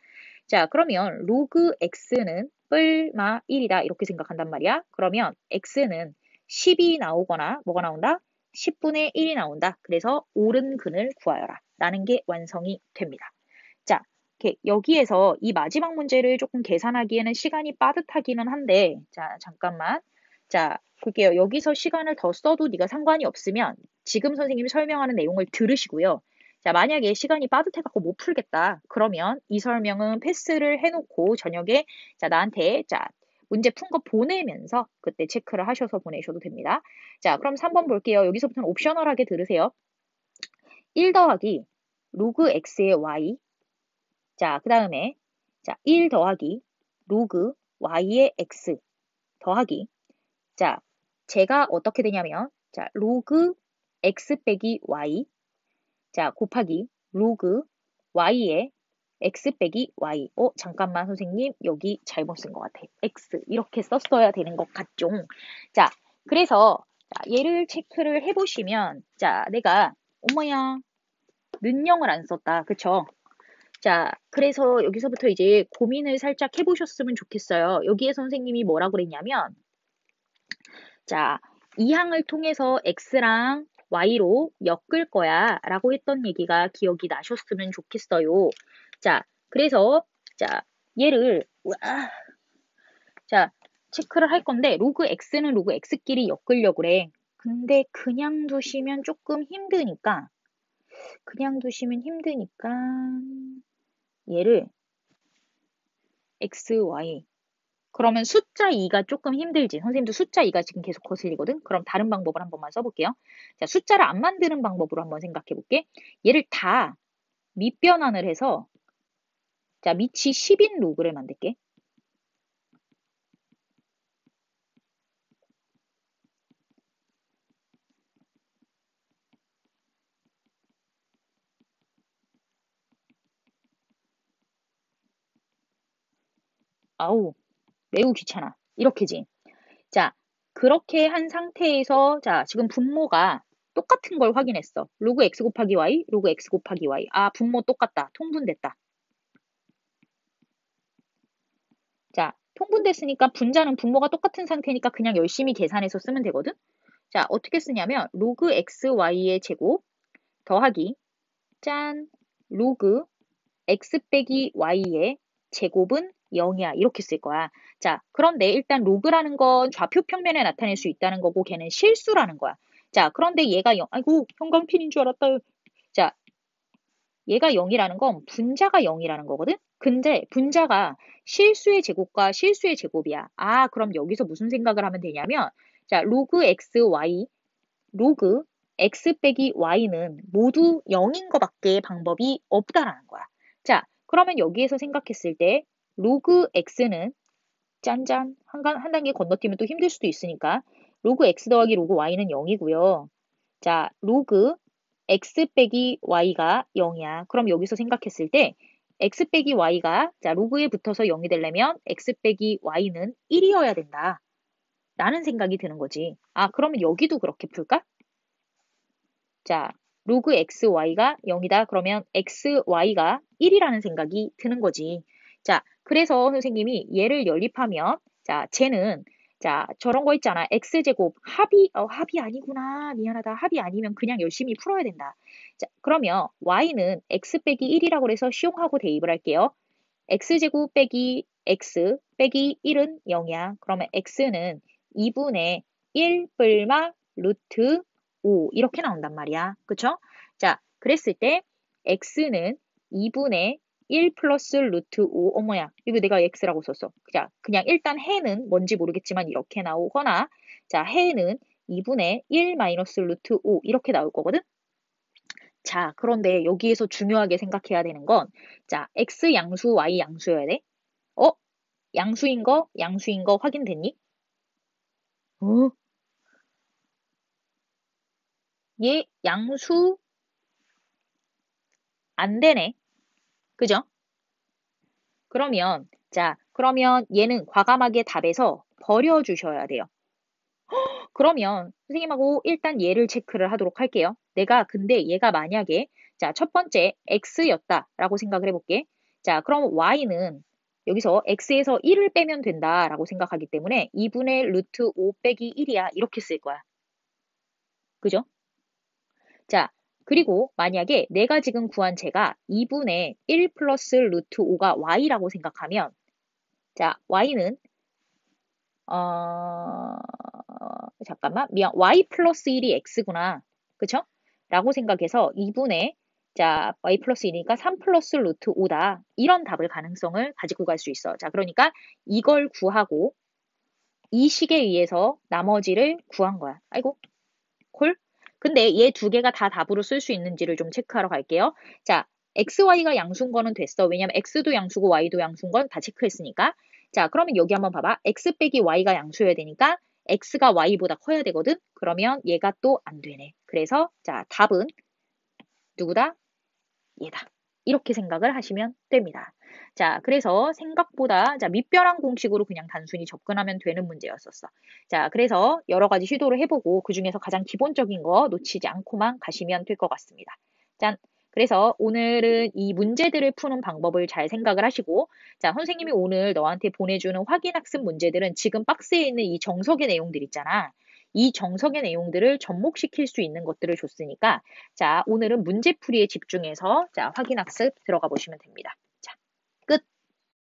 자, 그러면 로그 x는 뿔마 1이다. 이렇게 생각한단 말이야. 그러면 x는 10이 나오거나 뭐가 나온다? 10분의 1이 나온다. 그래서 옳은 근을 구하여라. 라는 게 완성이 됩니다. 자, 이렇게 여기에서 이 마지막 문제를 조금 계산하기에는 시간이 빠듯하기는 한데, 자, 잠깐만. 자, 볼게요. 여기서 시간을 더 써도 네가 상관이 없으면 지금 선생님이 설명하는 내용을 들으시고요. 자, 만약에 시간이 빠듯해갖고 못 풀겠다. 그러면 이 설명은 패스를 해놓고 저녁에 자, 나한테 자, 문제 푼 거 보내면서 그때 체크를 하셔서 보내셔도 됩니다. 자, 그럼 3번 볼게요. 여기서부터는 옵셔널하게 들으세요. 1 더하기 로그 x의 y. 자, 그 다음에 자, 1 더하기 로그 y의 x 더하기 자, 제가 어떻게 되냐면 자, 로그 x 빼기 y 자, 곱하기 로그 y의 x 빼기 y. 잠깐만 선생님 여기 잘못 쓴 것 같아. x 이렇게 썼어야 되는 것 같죠. 자, 그래서 자, 얘를 체크를 해보시면 자, 내가 어머야 는영을 안 썼다. 그쵸? 자, 그래서 여기서부터 이제 고민을 살짝 해보셨으면 좋겠어요. 여기에 선생님이 뭐라 그랬냐면 자, 이 항을 통해서 x랑 y로 엮을 거야 라고 했던 얘기가 기억이 나셨으면 좋겠어요. 자, 그래서 자, 얘를 자, 체크를 할 건데 로그 x는 로그 x끼리 엮으려고 그래. 근데 그냥 두시면 조금 힘드니까 얘를 x, y 그러면 숫자 2가 조금 힘들지. 선생님도 숫자 2가 지금 계속 거슬리거든. 그럼 다른 방법을 한 번만 써볼게요. 자, 숫자를 안 만드는 방법으로 한번 생각해 볼게. 얘를 다 밑변환을 해서 자, 밑이 10인 로그를 만들게. 아우, 매우 귀찮아. 이렇게지. 자, 그렇게 한 상태에서 자, 지금 분모가 똑같은 걸 확인했어. 로그 x 곱하기 y, 로그 x 곱하기 y. 아, 분모 똑같다. 통분됐다. 자, 통분됐으니까 분자는 분모가 똑같은 상태니까 그냥 열심히 계산해서 쓰면 되거든. 자, 어떻게 쓰냐면 로그 x, y의 제곱 더하기 짠 로그 x 빼기 y의 제곱은 0이야. 이렇게 쓸 거야. 자, 그런데 일단 로그라는 건 좌표 평면에 나타낼 수 있다는 거고 걔는 실수라는 거야. 자, 그런데 얘가 0, 아이고, 형광펜인 줄 알았다. 자, 얘가 0이라는 건 분자가 0이라는 거거든? 근데 분자가 실수의 제곱과 실수의 제곱이야. 아, 그럼 여기서 무슨 생각을 하면 되냐면, 자, 로그 x, y, 로그 x 빼기 y는 모두 0인 거밖에 방법이 없다라는 거야. 자, 그러면 여기에서 생각했을 때 로그 x는 짠짠 한 단계 건너뛰면 또 힘들 수도 있으니까 로그 x 더하기 로그 y는 0이고요. 자, 로그 x 빼기 y가 0이야. 그럼 여기서 생각했을 때 x 빼기 y가 자, 로그에 붙어서 0이 되려면 x 빼기 y는 1이어야 된다. 라는 생각이 드는 거지. 아, 그러면 여기도 그렇게 풀까? 자, 로그 xy가 0이다. 그러면 xy가 1이라는 생각이 드는 거지. 자, 그래서 선생님이 얘를 연립하면 자, 쟤는 자, 저런 거 있잖아. x제곱 합이 아니구나. 미안하다. 합이 아니면 그냥 열심히 풀어야 된다. 자, 그러면 y는 x 빼기 1이라고 해서 시용하고 대입을 할게요. x제곱 빼기 x 빼기 1은 0이야. 그러면 x는 2분의 1 뿔마 루트 5 이렇게 나온단 말이야. 그쵸? 자, 그랬을 때 x는 2분의 1 플러스 루트 5 어머야 이거 내가 x라고 썼어. 자, 그냥 일단 해는 뭔지 모르겠지만 이렇게 나오거나 자, 해는 2분의 1 마이너스 루트 5 이렇게 나올 거거든. 자, 그런데 여기에서 중요하게 생각해야 되는 건 자, x 양수, y 양수여야 돼. 어? 양수인 거 확인됐니? 어? 얘 양수 안 되네. 그죠? 그러면 얘는 과감하게 답에서 버려주셔야 돼요. 그러면 선생님하고 일단 얘를 체크를 하도록 할게요. 근데 얘가 만약에 자, 첫 번째 x였다라고 생각을 해볼게. 자, 그럼 y는 여기서 x에서 1을 빼면 된다라고 생각하기 때문에 2분의 루트 5 빼기 1이야. 이렇게 쓸 거야. 그죠? 자, 그리고 만약에 내가 지금 구한 쟤가 2분의 1 플러스 루트 5가 y라고 생각하면 자, y는 어... 잠깐만 미안 y 플러스 1이 x구나. 그쵸? 라고 생각해서 2분의 자, y 플러스 1이니까 3 플러스 루트 5다. 이런 답을 가능성을 가지고 갈 수 있어. 자, 그러니까 이걸 구하고 이 식에 의해서 나머지를 구한 거야. 아이고, 콜? 근데 얘 두 개가 다 답으로 쓸 수 있는지를 좀 체크하러 갈게요. 자, XY가 양수인 거는 됐어. 왜냐면 X도 양수고 Y도 양수인 건 다 체크했으니까. 자, 그러면 여기 한번 봐봐. X 빼기 Y가 양수여야 되니까 X가 Y보다 커야 되거든? 그러면 얘가 또 안 되네. 그래서 자, 답은 누구다? 얘다. 이렇게 생각을 하시면 됩니다. 자, 그래서 생각보다 자, 밑변환 공식으로 그냥 단순히 접근하면 되는 문제였었어. 자, 그래서 여러 가지 시도를 해보고 그중에서 가장 기본적인 거 놓치지 않고만 가시면 될 것 같습니다. 짠! 그래서 오늘은 이 문제들을 푸는 방법을 잘 생각을 하시고 자, 선생님이 오늘 너한테 보내주는 확인학습 문제들은 지금 박스에 있는 이 정석의 내용들 있잖아. 이 정석의 내용들을 접목시킬 수 있는 것들을 줬으니까 자, 오늘은 문제풀이에 집중해서 자, 확인학습 들어가 보시면 됩니다.